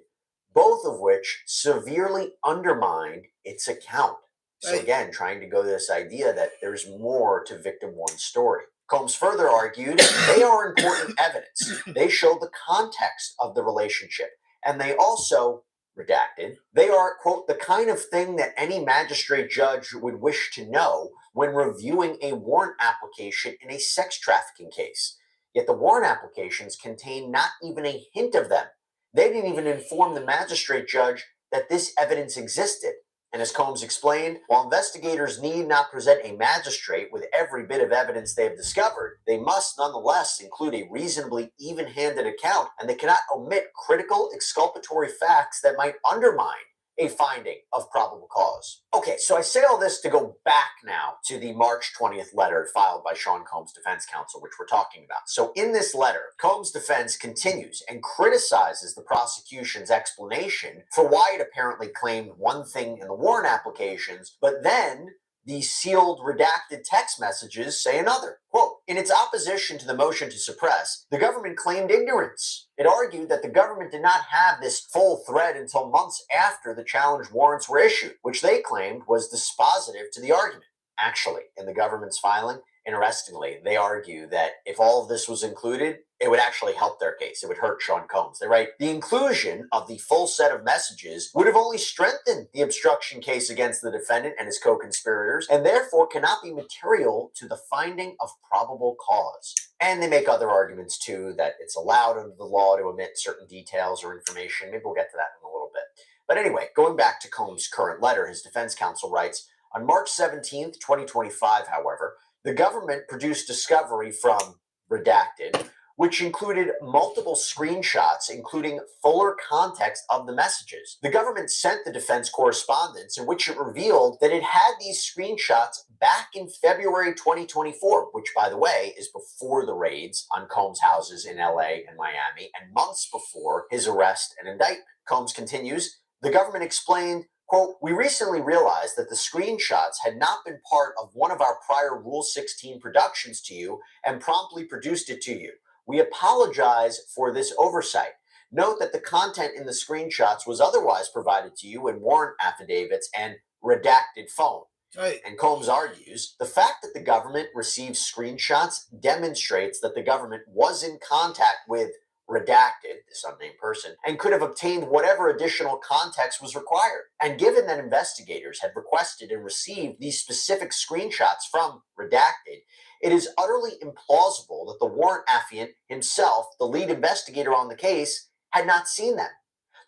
S7: both of which severely undermined its account. So again, trying to go to this idea that there's more to victim one's story. Combs further argued they are important evidence. They show the context of the relationship. And they also, redacted, they are, quote, the kind of thing that any magistrate judge would wish to know when reviewing a warrant application in a sex trafficking case. Yet the warrant applications contain not even a hint of them. They didn't even inform the magistrate judge that this evidence existed. And as Combs explained, while investigators need not present a magistrate with every bit of evidence they have discovered, they must nonetheless include a reasonably even-handed account, and they cannot omit critical exculpatory facts that might undermine a finding of probable cause. Okay, so I say all this to go back now to the March 20th letter filed by Sean Combs' defense counsel, which we're talking about. So in this letter, Combs' defense continues and criticizes the prosecution's explanation for why it apparently claimed one thing in the warrant applications, but then these sealed, redacted text messages say another. Quote, in its opposition to the motion to suppress, the government claimed ignorance. It argued that the government did not have this full thread until months after the challenge warrants were issued, which they claimed was dispositive to the argument. Actually, in the government's filing, interestingly, they argue that if all of this was included, it would actually help their case. It would hurt Sean Combs. They write, the inclusion of the full set of messages would have only strengthened the obstruction case against the defendant and his co-conspirators, and therefore cannot be material to the finding of probable cause. And they make other arguments, too, that it's allowed under the law to omit certain details or information. Maybe we'll get to that in a little bit. But anyway, going back to Combs' current letter, his defense counsel writes, on March 17th, 2025, however, the government produced discovery from redacted, which included multiple screenshots, including fuller context of the messages. The government sent the defense correspondence in which it revealed that it had these screenshots back in February 2024, which, by the way, is before the raids on Combs' houses in LA and Miami, and months before his arrest and indictment. Combs continues, the government explained, Quote, we recently realized that the screenshots had not been part of one of our prior Rule 16 productions to you and promptly produced it to you. We apologize for this oversight. Note that the content in the screenshots was otherwise provided to you in warrant affidavits and redacted phone.
S24: Right.
S7: And Combs argues, the fact that the government receives screenshots demonstrates that the government was in contact with redacted, this unnamed person, and could have obtained whatever additional context was required. And given that investigators had requested and received these specific screenshots from redacted, it is utterly implausible that the warrant affiant himself, the lead investigator on the case, had not seen them.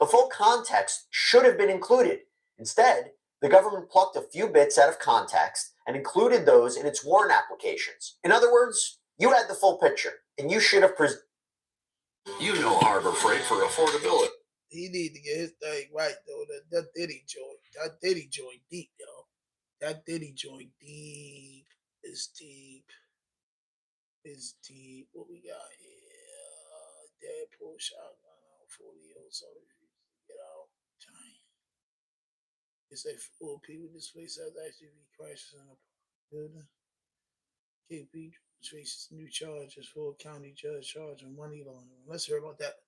S7: The full context should have been included. Instead, the government plucked a few bits out of context and included those in its warrant applications. In other words, you had the full picture, and you should have
S2: You know Harbor Freight for affordability.
S24: He need to get his thing right though. That Diddy joint deep, yo. That Diddy joint deep is deep. Is deep. What we got here? Deadpool shotgun, 40 something. You know, it's a full people. This place has actually been crashes in a building. KP faces new charges for county judge charge of money laundering. Let's hear about that.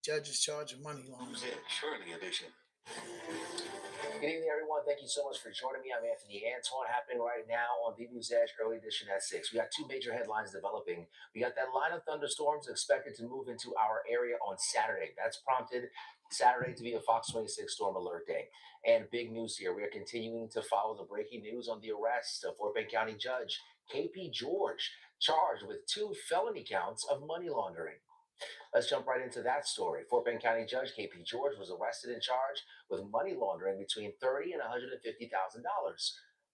S24: Judge's charge of money laundering.
S2: Shirley edition.
S12: Good evening, everyone. Thank you so much for joining me. I'm Anthony Antoine, happening right now on the News Edge Early Edition at 6. We got two major headlines developing. We got that line of thunderstorms expected to move into our area on Saturday. That's prompted Saturday to be a Fox 26 storm alert day. And big news here. We are continuing to follow the breaking news on the arrest of Fort Bend County Judge K.P. George, charged with 2 felony counts of money laundering. Let's jump right into that story. Fort Bend County Judge K.P. George was arrested and charged with money laundering between $30,000 and $150,000.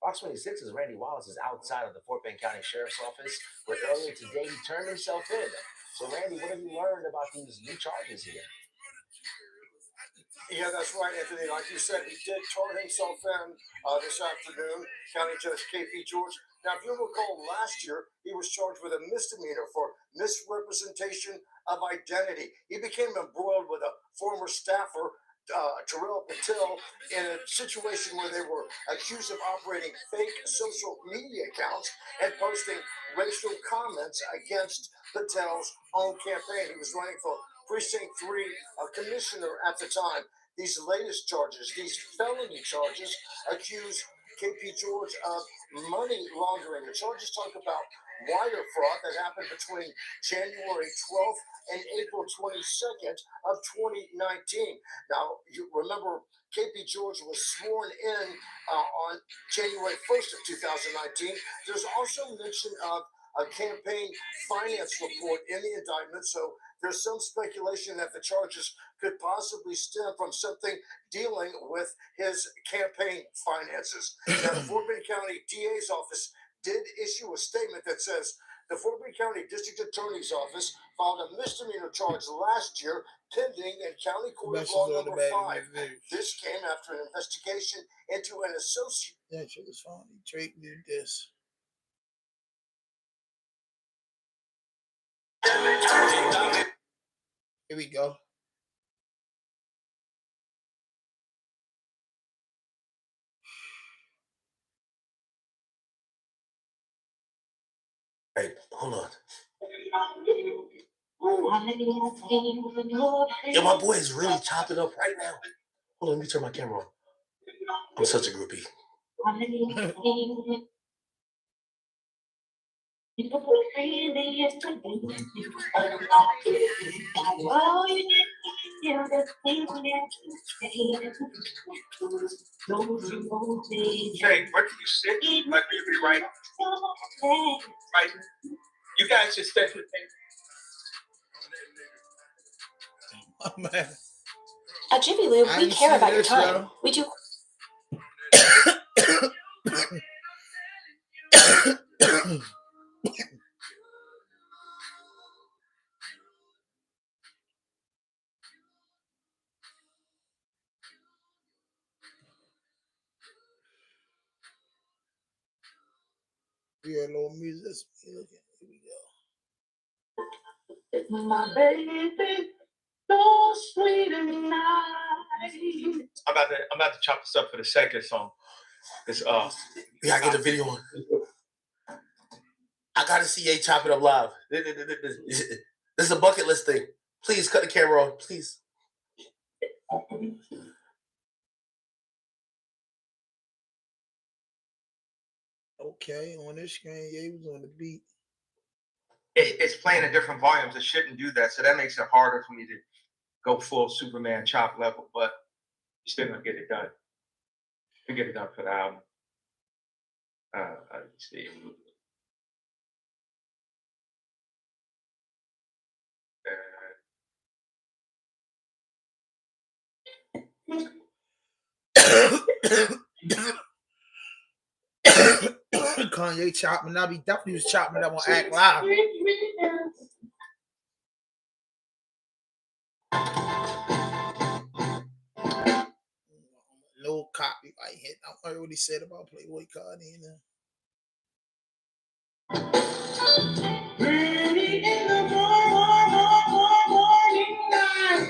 S12: Fox 26's Randy Wallace is outside of the Fort Bend County Sheriff's Office, where earlier today he turned himself in. So, Randy, what have you learned about these new charges here?
S14: Yeah, that's right, Anthony. Like you said, he did turn himself in this afternoon, County Judge K.P. George. Now, if you recall, last year, he was charged with a misdemeanor for misrepresentation of identity. He became embroiled with a former staffer, Terrell Patel, in a situation where they were accused of operating fake social media accounts and posting racial comments against Patel's own campaign. He was running for Precinct 3 commissioner at the time. These latest charges, these felony charges, accuse K.P. George of money laundering. The charges talk about wire fraud that happened between January 12th and April 22nd of 2019. Now, you remember K.P. George was sworn in on January 1st of 2019. There's also mention of a campaign finance report in the indictment, so there's some speculation that the charges could possibly stem from something dealing with his campaign finances. Now, the Fort Bend County DA's office did issue a statement that says the Fort Bend County District Attorney's Office filed a misdemeanor charge last year pending in County Court of Law number 5. This came after an investigation into an associate.
S24: That shit was funny. Drake did this. Here we go.
S12: Hey, hold on. Yo, my boy is really chopping up right now. Hold on, let me turn my camera on. I'm such a groupie.
S10: Okay, where can you sit? Like, you be right. Right. You guys just stay for the
S24: Oh, man.
S15: At Jiffy Lube, we care about your time. We do.
S24: Yeah, no music. Let's look at it. Here we go.
S15: My baby, so sweet and nice.
S11: I'm about to chop this up for the second song. This
S24: Yeah, I get the video on. I gotta see Ye chop it up live. This is a bucket list thing. Please cut the camera on, please. Okay, on this screen, Ye was on the beat.
S10: It's playing at different volumes. It shouldn't do that, so that makes it harder for me to go full Superman chop level. But you're still gonna get it done. We get it done for the album. Let's see.
S24: Kanye chopping up. He definitely was chopping up on Act Live. No copyright hit. I heard what he said about Playboy Cardi in there.
S16: Early in the morning light.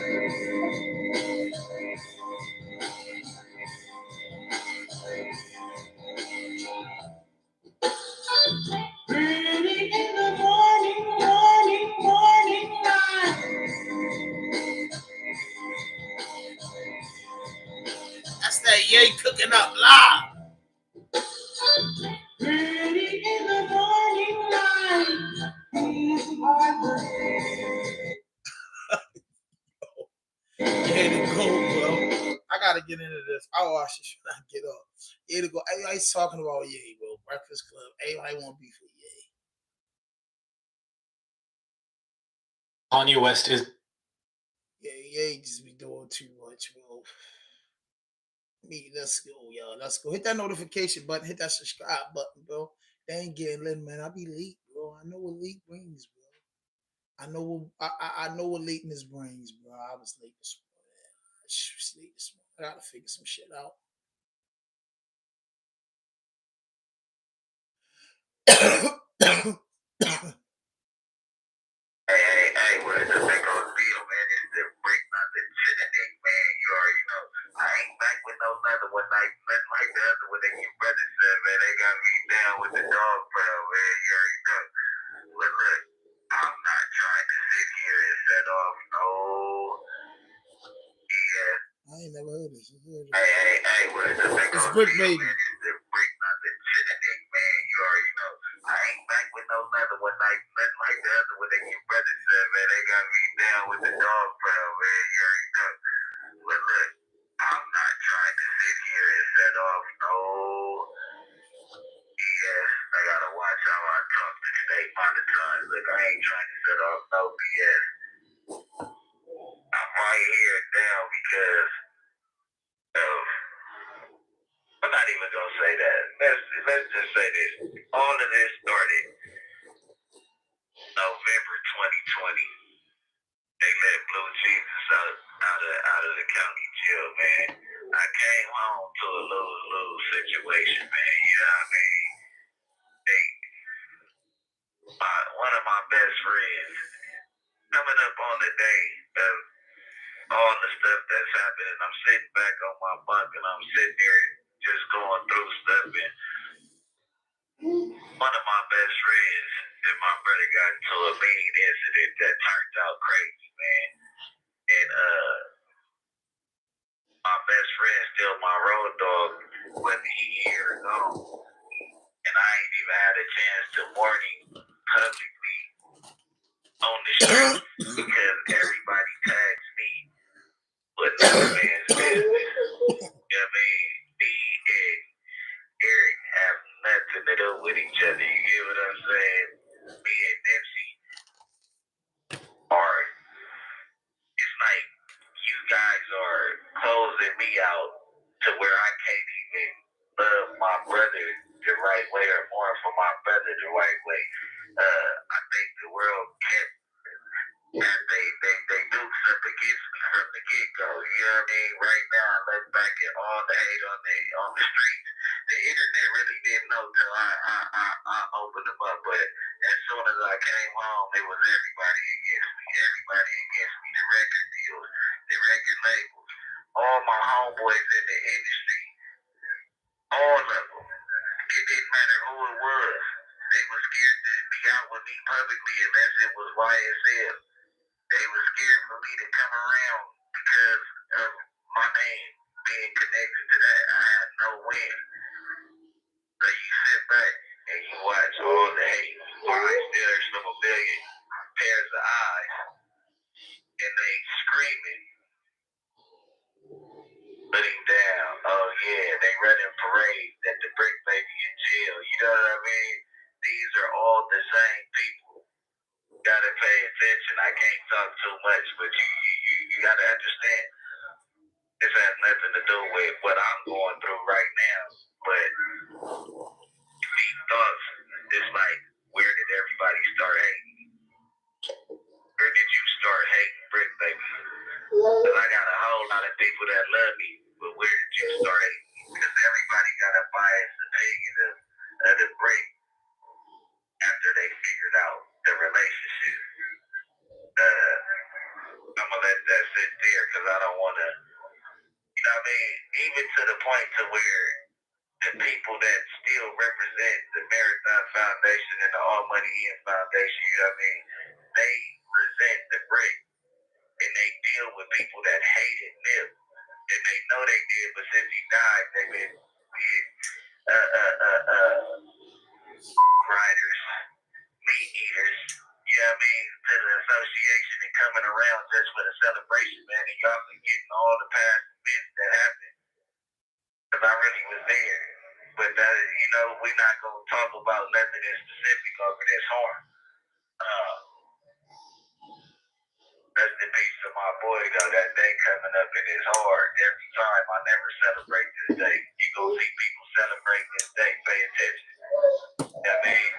S16: Early in the morning light.
S24: That's that Ye cooking up live.
S16: Early in the morning light.
S24: Here to go, bro. I gotta get into this. Oh, I should not get up. Here to go. Everybody's talking about Ye, bro. Breakfast Club. Everybody want to be for Ye.
S19: Kanye West is.
S24: Yeah, Ye just be doing too much, bro. Let's go, y'all. Let's go. Hit that notification button. Hit that subscribe button, bro. They ain't getting lit, man. I be leak, bro. I know what leak brings, bro. I know what lateness brings, bro. I was late this morning. I gotta figure some shit out.
S21: Hey, what the big old deal, man, is the break nothing, shit and dick, man. You already know. I ain't back with no another one night, nothing like the other one that your brother said, man. They got me down with the dog pound, man. You already know. But look, I'm not trying to sit here and set off no. Yeah.
S24: I ain't never heard this.
S21: Hey, what the big
S24: It's
S21: old
S24: Brick
S21: deal,
S24: Baby.
S21: man, is the break nothing, shit and dick, man. You already know. I ain't back with no another one night, nothing like the other one that your brother said, man. They got me down with the dog pound, man. You already know. But look, I'm not trying to sit here and set off no. BS. I gotta watch how I talk to stay monetized. Look, I ain't trying to set off no BS. I'm right here now because of. I'm not even gonna say that. Let's just say this. All of this started November 2020. They let Blue Jesus out of the county jail, man. I came home to a lose-lose situation, man. You know what I mean? One of my best friends coming up on the day of all the stuff that's happening. I'm sitting back on my bunk and I'm sitting there just going through stuff. And one of my best friends and my brother got into a mean incident that turned out crazy, man. And my best friend still my road dog, whether he here or gone. And I ain't even had a chance to warn him publicly on the street because everybody tags me with no man's business. You know what I mean? Me and Eric have nothing to do with each other. You get what I'm saying? Me and Nipsey are, it's like you guys are closing me out to where I can't even love my brother the right way or mourn for my brother the right way. I think the world kept and they nuked up against me from the get-go. You know what I mean? Right now, I look back at all the hate on the streets. The internet really didn't know till I opened them up. But as soon as I came home, it was everybody against me. Everybody against me. The record deals, the record labels. all my homeboys in the industry, all of them. It didn't matter who it was. They were scared to be out with me publicly unless it was YSL. They were scared for me to come around because of my name being connected to that. I had no win. So you sit back and you watch all the hate fly Steelers from a million pairs of eyes, and they screaming, put him down. Oh yeah, they running parades at the Brick Baby in jail. You know what I mean? These are all the same people. You gotta pay attention. I can't talk too much, but you gotta understand. This has nothing to do with what I'm going through right now. But these thoughts, it's like, where did everybody start hating? Where did you start hating Brick Baby? Because I got a whole lot of people that love me, but where did you start hating? Because everybody got a biased opinion of the Brick after they figured out the relationship. I'm going to let that sit there because I don't want to, you know what I mean? Even to the point to where the people that still represent the Marathon Foundation and the All Money In Foundation, you know what I mean? They resent the Brick, and they deal with people that hated Nip, and they know they did, but since he died, they've been riders, meat eaters, you know what I mean, to the association and coming around just for the celebration, man, and y'all forgetting all the past events that happened, because I really was there. But, you know, we're not going to talk about nothing in specific over this horn. Rest in peace to my boy, though. That day coming up in his heart. Every time I never celebrate this day. You gonna see people celebrate this day. Pay attention. You know what I mean?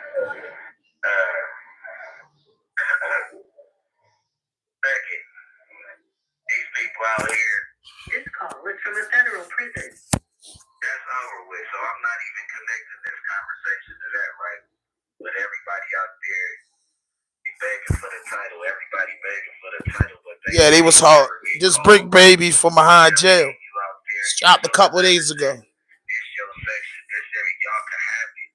S21: Second, these people out here. This call is from a federal prison. That's over with. So I'm not even connecting this conversation to that, right? But everybody out there begging for the title. Everybody begging for the title. But
S24: they was hard. This Brick Baby from behind jail. Dropped a couple days ago.
S21: This your section. This area. Y'all can have it.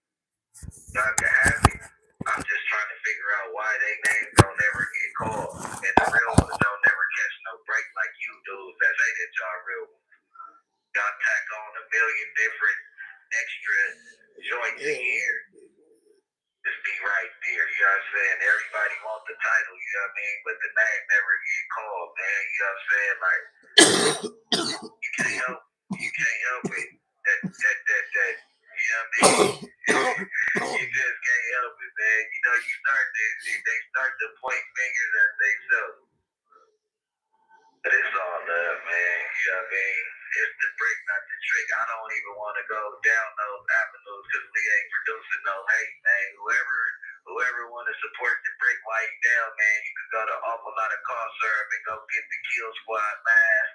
S21: Y'all can have it. I'm just trying to figure out why they names don't ever get called. And the real ones don't never catch no break like you dudes that say that y'all real ones. Y'all tack on a million different extra joints a year. Just be right there, you know what I'm saying? Everybody want the title, you know what I mean? But the name never get called, man. You know what I'm saying? Like, you can't help it. That, you know what I mean? You just can't help it, man. You know, they start to point fingers at themselves. But it's all love, man. You know what I mean? It's the Brick, not the trick. I don't even want to go down those avenues because we ain't producing no hate, man. Whoever want to support the Brick while you down, man, you can go to Awful Lot of Cough Syrup and go get the Kill Squad mask.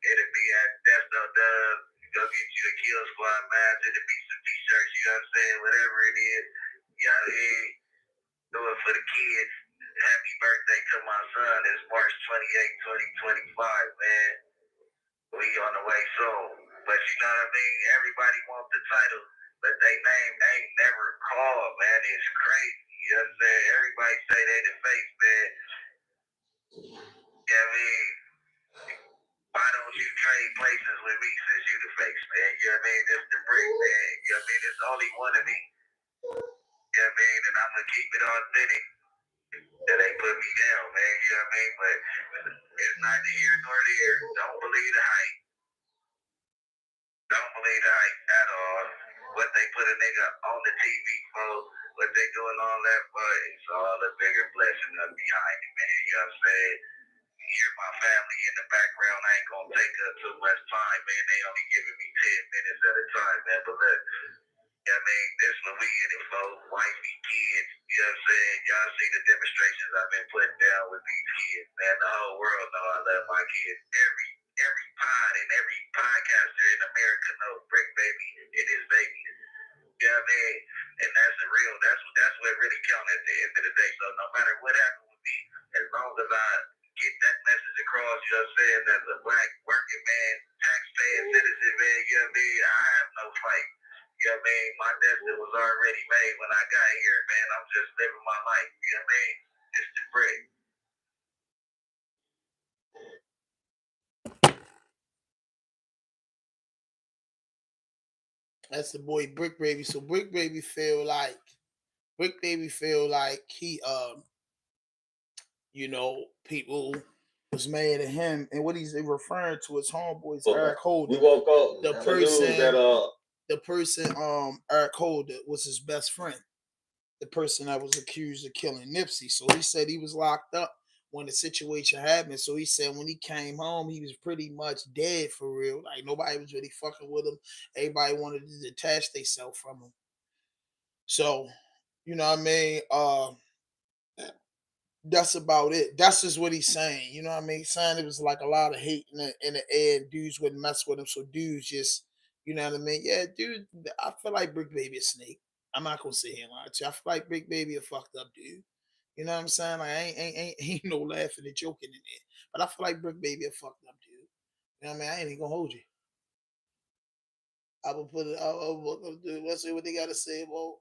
S21: It'll be at Desto Dub. Go get you a Kill Squad mask. It'll be some t-shirts, you know what I'm saying? Whatever it is. You know what I mean? Do it for the kids. Happy birthday to my son. It's March 28, 2025, man. We on the way soon. But you know what I mean? Everybody wants the title, but they name ain't never called, man. It's crazy. You know what I'm saying? Everybody say they the face, man. You know what I mean? Why don't you trade places with me since you the face, man? You know what I mean? This the Brick, man. You know what I mean? There's only one of me. You know what I mean? And I'm going to keep it authentic. That they put me down, man. You know what I mean? But it's neither here nor there. Don't believe the hype. Don't believe the hype at all. What they put a nigga on the TV for, what they doing all that for, it's all a bigger blessing up behind it, man. You know what I'm saying? Hear my family in the background. I ain't gonna take up too much time, man. They only giving me 10 minutes at a time, man. But look, you know what I mean? This what we in it for. Wifey, kids. You know what I'm saying? Y'all see the demonstrations I've been putting down with these kids, man. The whole world know I love my kids. Every pod and every podcaster in America knows Brick Baby and his babies. You know what I mean? And that's the real. That's what really counts at the end of the day. So no matter what happens with me, as long as I get that message across, you know what I'm saying, as a black working man, taxpaying citizen, man, you know what I mean? I have no fight. You know what I mean? My destiny was already made when I got here, man. I'm just living my life, you know what I mean? It's the bread.
S24: That's the boy Brick Baby. So Brick Baby feel like he people was mad at him, and what he's referring to his homeboys Eric Holder.
S19: We woke up.
S24: The person Eric Holder was his best friend. The person that was accused of killing Nipsey. So he said he was locked up when the situation happened. So he said when he came home, he was pretty much dead for real. Like nobody was really fucking with him. Everybody wanted to detach themselves from him. So, you know what I mean? That's about it. That's just what he's saying. You know what I mean? Saying it was like a lot of hate in the air. Dudes wouldn't mess with him. So dudes just, you know what I mean? Yeah, dude, I feel like Brick Baby a snake. I'm not gonna sit here and lie to you. I feel like Brick Baby a fucked up dude. You know what I'm saying? Like ain't no laughing and joking in there. But I feel like Brick Baby a fucked up dude. You know what I mean? I ain't even gonna hold you. I will put it. Let's see what they gotta say about.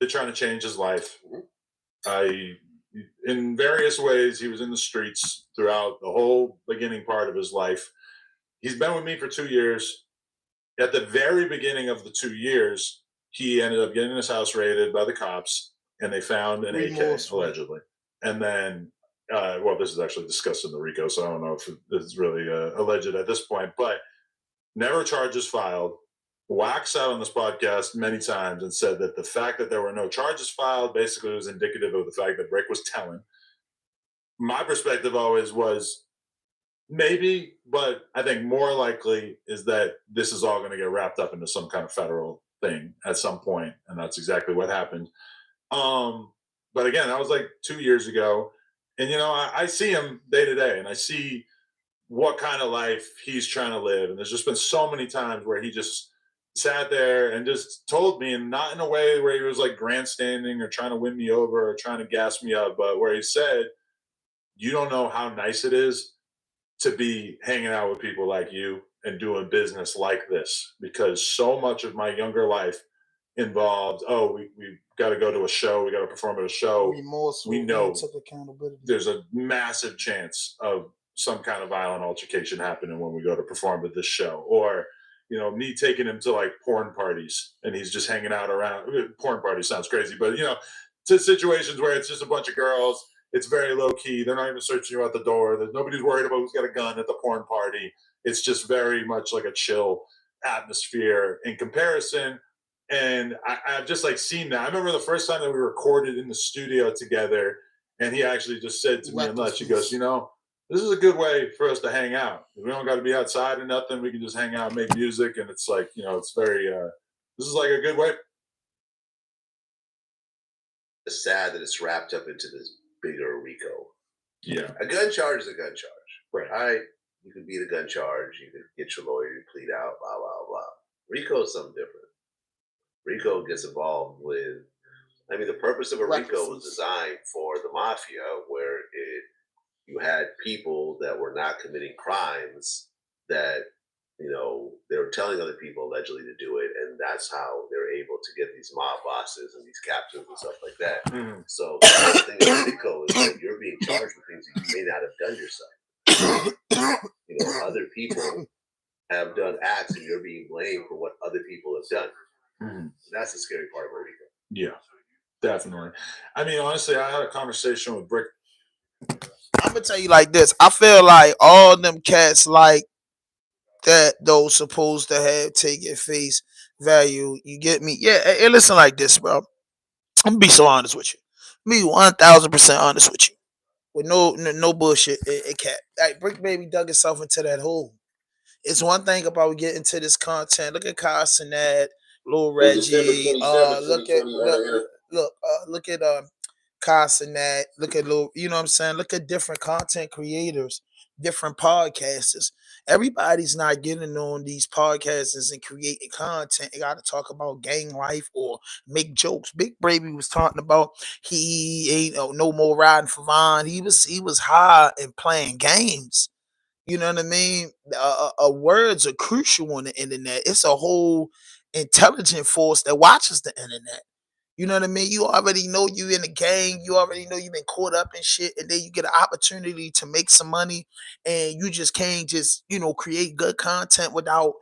S11: They're trying to change his life. In various ways, he was in the streets throughout the whole beginning part of his life. He's been with me for 2 years. At the very beginning of the 2 years, he ended up getting his house raided by the cops, and they found an AK, allegedly. And then, this is actually discussed in the RICO, so I don't know if it's really alleged at this point, but never charges filed. Wax out on this podcast many times and said that the fact that there were no charges filed basically was indicative of the fact that Brick was telling. My perspective always was maybe, but I think more likely is that this is all going to get wrapped up into some kind of federal thing at some point, and that's exactly what happened. But again, that was like 2 years ago, and I see him day to day, and I see what kind of life he's trying to live, and there's just been so many times where he just sat there and just told me, and not in a way where he was like grandstanding or trying to win me over or trying to gas me up, but where he said, you don't know how nice it is to be hanging out with people like you and doing business like this, because so much of my younger life involved, we got to go to a show, we got to perform at a show. We know there's a massive chance of some kind of violent altercation happening when we go to perform at this show, or me taking him to like porn parties and he's just hanging out around. Porn party sounds crazy, but to situations where it's just a bunch of girls. It's very low key. They're not even searching you at the door. Nobody's worried about who's got a gun at the porn party. It's just very much like a chill atmosphere in comparison. And I've just like seen that. I remember the first time that we recorded in the studio together, and he actually just said to me in lunch, he goes, this is a good way for us to hang out. We don't got to be outside or nothing. We can just hang out, make music. And it's like, it's very, this is like a good way.
S20: It's sad that it's wrapped up into this bigger RICO.
S11: Yeah.
S20: A gun charge is a gun charge.
S11: Right.
S20: All right. You can beat a gun charge. You can get your lawyer to plead out, blah, blah, blah. RICO is something different. RICO gets involved with, the purpose of a RICO was designed for the mafia, where you had people that were not committing crimes that, they were telling other people allegedly to do it. And that's how they're able to get these mob bosses and these captains and stuff like that.
S11: Mm-hmm.
S20: So the whole thing of RICO is that you're being charged with things that you may not have done yourself. Other people have done acts and you're being blamed for what other people have done.
S11: Mm-hmm.
S20: That's the scary part of RICO.
S11: Yeah, definitely. Honestly, I had a conversation with Brick.
S24: I'm gonna tell you like this. I feel like all them cats like that, those supposed to have taken face value. You get me? Yeah. Hey, listen like this, bro. I'm gonna be so honest with you. Be 1,000% honest with you. With no bullshit. Cat. Like Brick Baby dug himself into that hole. It's one thing about getting to this content. Look at Kyle Sinat, Lil Reggie. Look at Kyle Sinat. Look at Lil. You know what I'm saying? Look at different content creators different podcasters. Everybody's not getting on these podcasters and creating content. They got to talk about gang life or make jokes. Big Baby was talking about he ain't no more riding for Vaughn. He was high and playing games. You know what I mean? Words are crucial on the internet. It's a whole intelligent force that watches the internet. You know what I mean? You already know you in the gang. You already know you've been caught up in shit, and then you get an opportunity to make some money, and you just can't just create good content without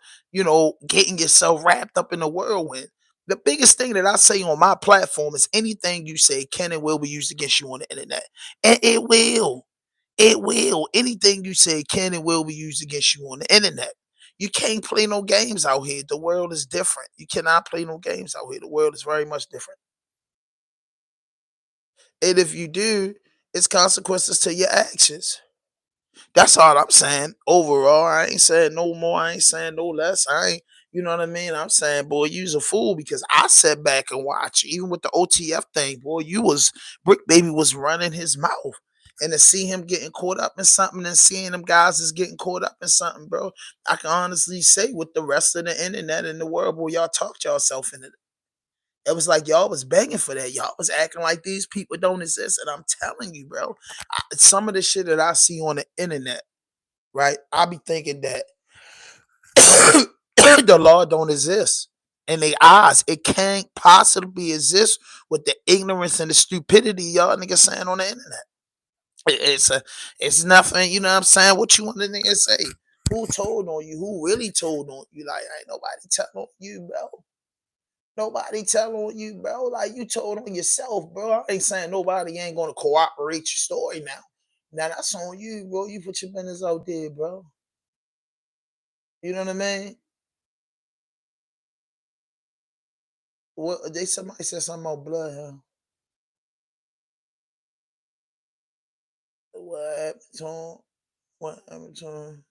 S24: getting yourself wrapped up in the whirlwind. The biggest thing that I say on my platform is anything you say can and will be used against you on the internet, and it will. It will. Anything you say can and will be used against you on the internet. You can't play no games out here. The world is different. You cannot play no games out here. The world is very much different. And if you do, it's consequences to your actions. That's all I'm saying. Overall, I ain't saying no more. I ain't saying no less. I ain't, you know what I mean? I'm saying, boy, you's a fool because I sat back and watched. Even with the OTF thing, boy, Brick Baby was running his mouth. And to see him getting caught up in something and seeing them guys is getting caught up in something, bro, I can honestly say with the rest of the internet in the world, boy, y'all talked yourself into it. It was like y'all was begging for that. Y'all was acting like these people don't exist. And I'm telling you, bro, some of the shit that I see on the internet, right? I be thinking that the law don't exist in their eyes. It can't possibly exist with the ignorance and the stupidity y'all niggas saying on the internet. It's nothing, you know what I'm saying? What you want the nigga say? Who told on you? Who really told on you? Like, ain't nobody telling on you, bro. Nobody telling on you, bro. Like you told on yourself, bro. I ain't saying nobody ain't gonna cooperate your story now. Now that's on you, bro. You put your business out there, bro. You know what I mean? What somebody said something about blood, huh? What happened to him? What happened to him?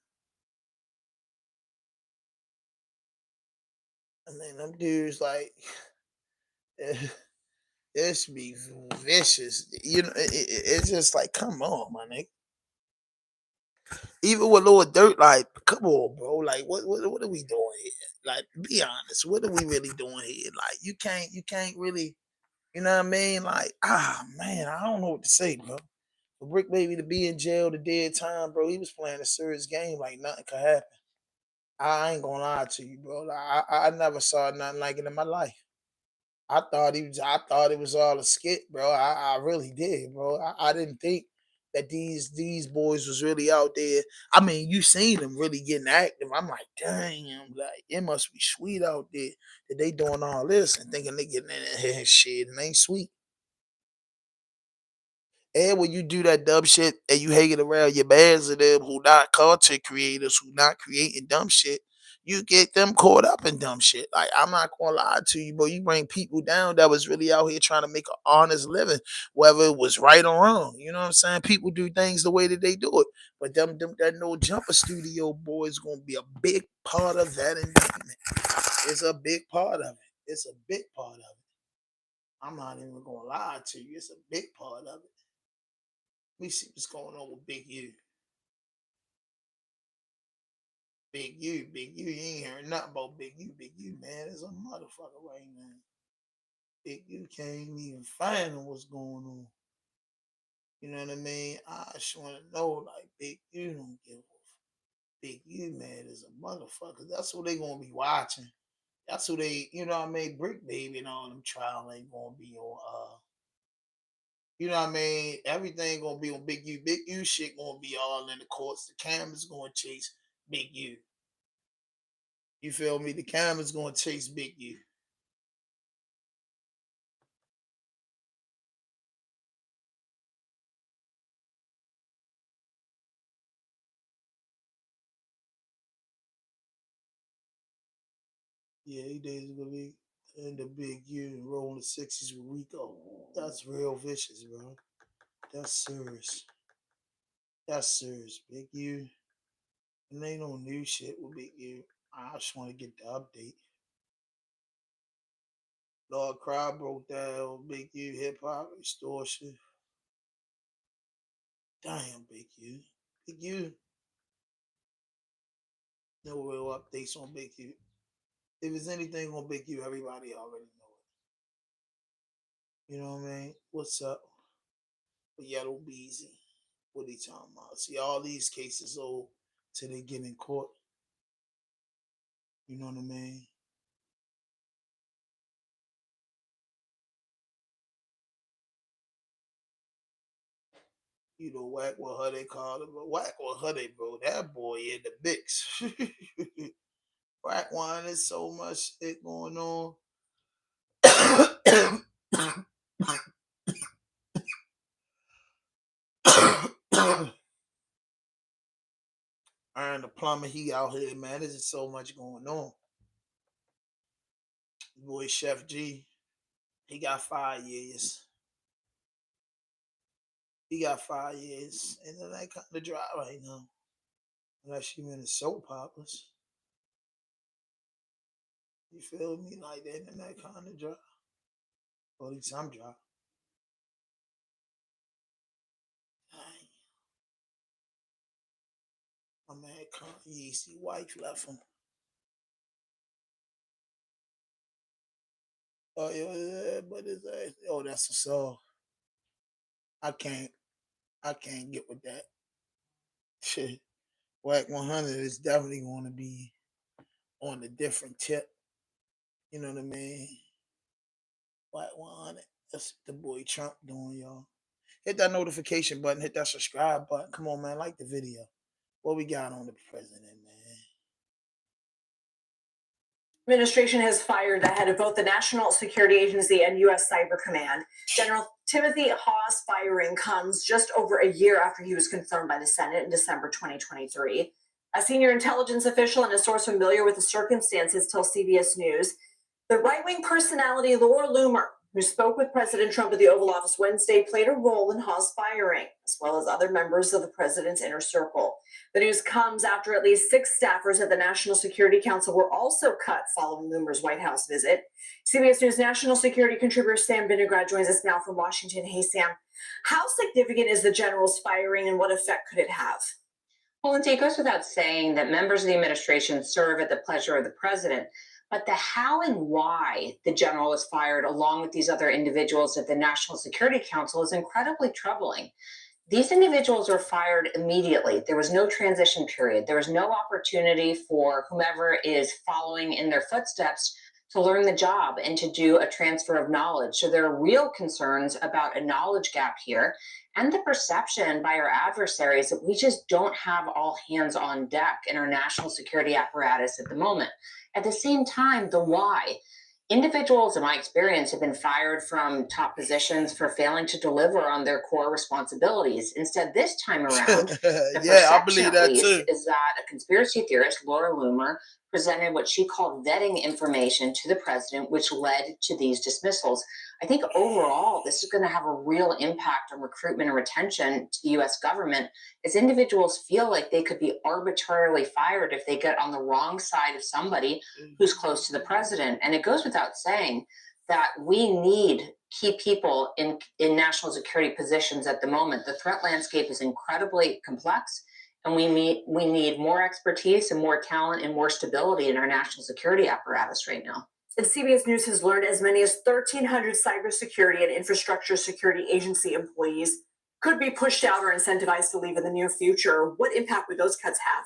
S24: I mean, them dudes like this be vicious. You know, it's just like, come on, my nigga. Even with Lord Dirt, like, come on, bro. Like, what are we doing here? Like, be honest. What are we really doing here? Like, you can't really, you know what I mean? Like, man, I don't know what to say, bro. For Brick Baby to be in jail the dead time, bro, he was playing a serious game like nothing could happen. I ain't gonna lie to you, bro. Like, I never saw nothing like it in my life. I thought it was all a skit, bro. I really did, bro. I didn't think that these boys was really out there. I mean, you seen them really getting active. I'm like, damn, like it must be sweet out there that they doing all this and thinking they getting in here and shit and ain't sweet. And when you do that dumb shit and you hanging around your bands of them who not content creators, who not creating dumb shit, you get them caught up in dumb shit. Like, I'm not gonna lie to you, but you bring people down that was really out here trying to make an honest living, whether it was right or wrong. You know what I'm saying? People do things the way that they do it. But them that no jumper studio boy is gonna be a big part of that indictment. It's a big part of it. It's a big part of it. I'm not even gonna lie to you. It's a big part of it. Let me see what's going on with Big U. Big U. You ain't hearing nothing about Big U. Big U, man, is a motherfucker right now. Big U can't even find what's going on. You know what I mean? I just want to know, like, Big U don't give a Big U, man, is a motherfucker. That's what they gonna be watching. That's who they, you know what I mean? Brick Baby and all them trial ain't gonna be on you know what I mean? Everything gonna be on Big U. Big U shit gonna be all in the courts. The cameras gonna chase Big U. You feel me? The cameras gonna chase Big U. Yeah, he days ago in the Big U and rolling the 60s with Rico. That's real vicious, bro. That's serious. That's serious. Big U. And ain't no new shit with Big U. I just want to get the update. Lord Cry broke down Big U hip hop extortion. Damn, Big U. Big U. No real updates on Big U. If there's anything on Big U, everybody already know it. You know what I mean? What's up with Yellow Beezy? What he talking about? See, all these cases old till they get in court. You know what I mean? You know, whack with her, they call him. Whack with her, they, bro. That boy in the mix. Whack one, there's so much shit going on. Aaron the plumber, he out here, man. There's just so much going on. Boy, Chef G, he got 5 years. He got 5 years, and then that kind of dry right now. Unless you in the soap operas. You feel me? Like that, and that kind of dry. Or at least I'm dry. Dang. My man Kanye's wife left him. Oh yeah, but it's oh, that's a song. I can't get with that. Shit. Whack 100 is definitely going to be on a different tip. You know what I mean? Whack 100. That's the boy Trump doing, y'all. Hit that notification button. Hit that subscribe button. Come on, man. Like the video. What we got on the president, man?
S4: Administration has fired the head of both the National Security Agency and U.S. Cyber Command. General Timothy Hawes' firing comes just over a year after he was confirmed by the Senate in December 2023. A senior intelligence official and a source familiar with the circumstances tell CBS News the right-wing personality Laura Loomer, who spoke with President Trump at the Oval Office Wednesday, played a role in Hawes' firing, as well as other members of the president's inner circle. The news comes after at least 6 staffers at the National Security Council were also cut following Loomer's White House visit. CBS News national security contributor Sam Vinograd joins us now from Washington. Hey, Sam, how significant is the general's firing and what effect could it have?
S19: Well, Lindsay, it goes without saying that members of the administration serve at the pleasure of the president. But the how and why the general was fired, along with these other individuals at the National Security Council, is incredibly troubling. These individuals were fired immediately. There was no transition period. There was no opportunity for whomever is following in their footsteps to learn the job and to do a transfer of knowledge. So there are real concerns about a knowledge gap here and the perception by our adversaries that we just don't have all hands on deck in our national security apparatus at the moment. At the same time, the why. Individuals, in my experience, have been fired from top positions for failing to deliver on their core responsibilities. Instead, this time around, the
S24: Yeah, I
S19: perception,
S24: believe
S19: at
S24: that
S19: least,
S24: too.
S19: is that a conspiracy theorist, Laura Loomer, presented what she called vetting information to the president, which led to these dismissals. I think overall, this is going to have a real impact on recruitment and retention to the U.S. government, as individuals feel like they could be arbitrarily fired if they get on the wrong side of somebody who's close to the president. And it goes without saying that we need key people in national security positions at the moment. The threat landscape is incredibly complex, and we need more expertise and more talent and more stability in our national security apparatus right now.
S4: And CBS News has learned as many as 1,300 cybersecurity and infrastructure security agency employees could be pushed out or incentivized to leave in the near future. What impact would those cuts have?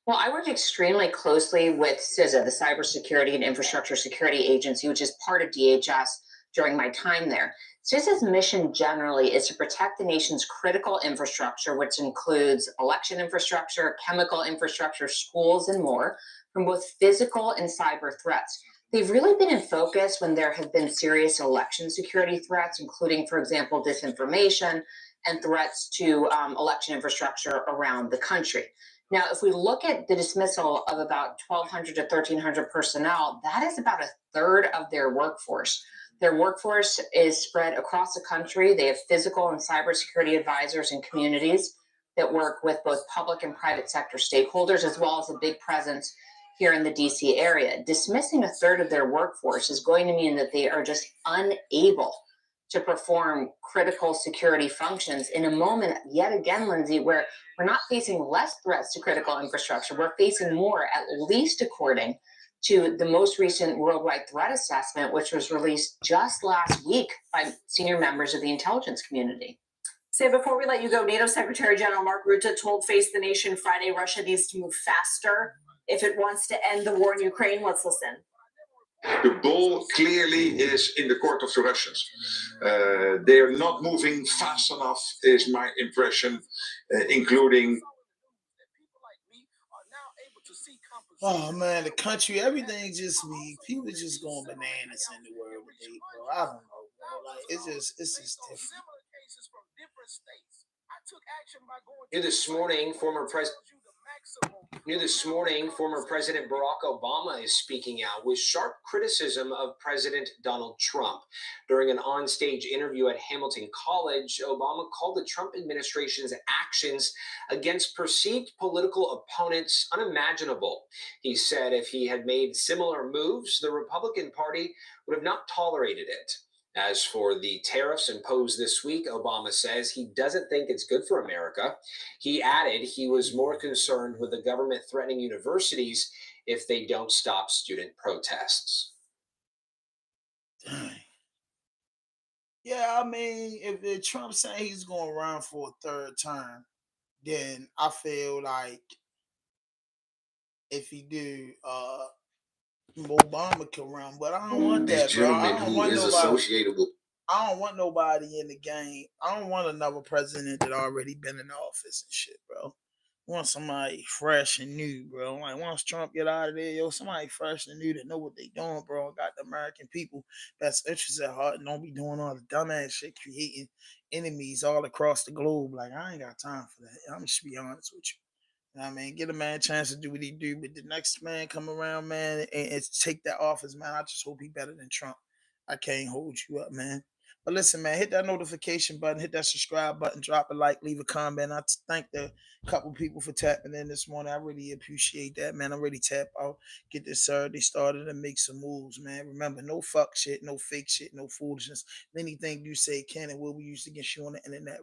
S19: Well, I worked extremely closely with CISA, the Cybersecurity and Infrastructure Security Agency, which is part of DHS, during my time there. CISA's mission generally is to protect the nation's critical infrastructure, which includes election infrastructure, chemical infrastructure, schools, and more, from both physical and cyber threats. They've really been in focus when there have been serious election security threats, including, for example, disinformation and threats to election infrastructure around the country. Now, if we look at the dismissal of about 1,200 to 1,300 personnel, that is about a third of their workforce. Their workforce is spread across the country. They have physical and cybersecurity advisors in communities that work with both public and private sector stakeholders, as well as a big presence here in the DC area. Dismissing a third of their workforce is going to mean that they are just unable to perform critical security functions in a moment, yet again, Lindsay, where we're not facing less threats to critical infrastructure. We're facing more, at least according to the most recent worldwide threat assessment, which was released just last week by senior members of the intelligence community.
S4: Say, before we let you go, NATO Secretary General Mark Rutte told Face the Nation Friday Russia needs to move faster if it wants to end the war in Ukraine. Let's listen.
S5: The ball clearly is in the court of the Russians. They're not moving fast enough, is my impression, including.
S24: Oh man, the country, everything just me. People just going bananas in the world today, bro. I don't know, bro. Like it's just different.
S12: New this morning, former President Barack Obama is speaking out with sharp criticism of President Donald Trump. During an onstage interview at Hamilton College, Obama called the Trump administration's actions against perceived political opponents unimaginable. He said if he had made similar moves, the Republican Party would have not tolerated it. As for the tariffs imposed this week, Obama says he doesn't think it's good for America. He added he was more concerned with the government threatening universities if they don't stop student protests.
S24: Dang. Yeah, I mean, if Trump saying he's going to run for a third term, then I feel like if he do, Obama can run, but I don't want that, bro. I don't want nobody associated with. I don't want nobody in the game. I don't want another president that already been in office and shit, bro. I want somebody fresh and new, bro. Like once Trump get out of there, somebody fresh and new that know what they doing, bro. Got the American people best interests at heart and don't be doing all the dumbass shit, creating enemies all across the globe. Like I ain't got time for that. I'm just be honest with you. I mean, get a man a chance to do what he do, but the next man come around, man, and take that office, man. I just hope he better than Trump. I can't hold you up, man. But listen, man, hit that notification button, hit that subscribe button, drop a like, leave a comment. I thank the couple people for tapping in this morning. I really appreciate that, man. I'm ready to tap out, get this Saturday started and make some moves, man. Remember, no fuck shit, no fake shit, no foolishness. Anything you say can and will be used against you on the internet,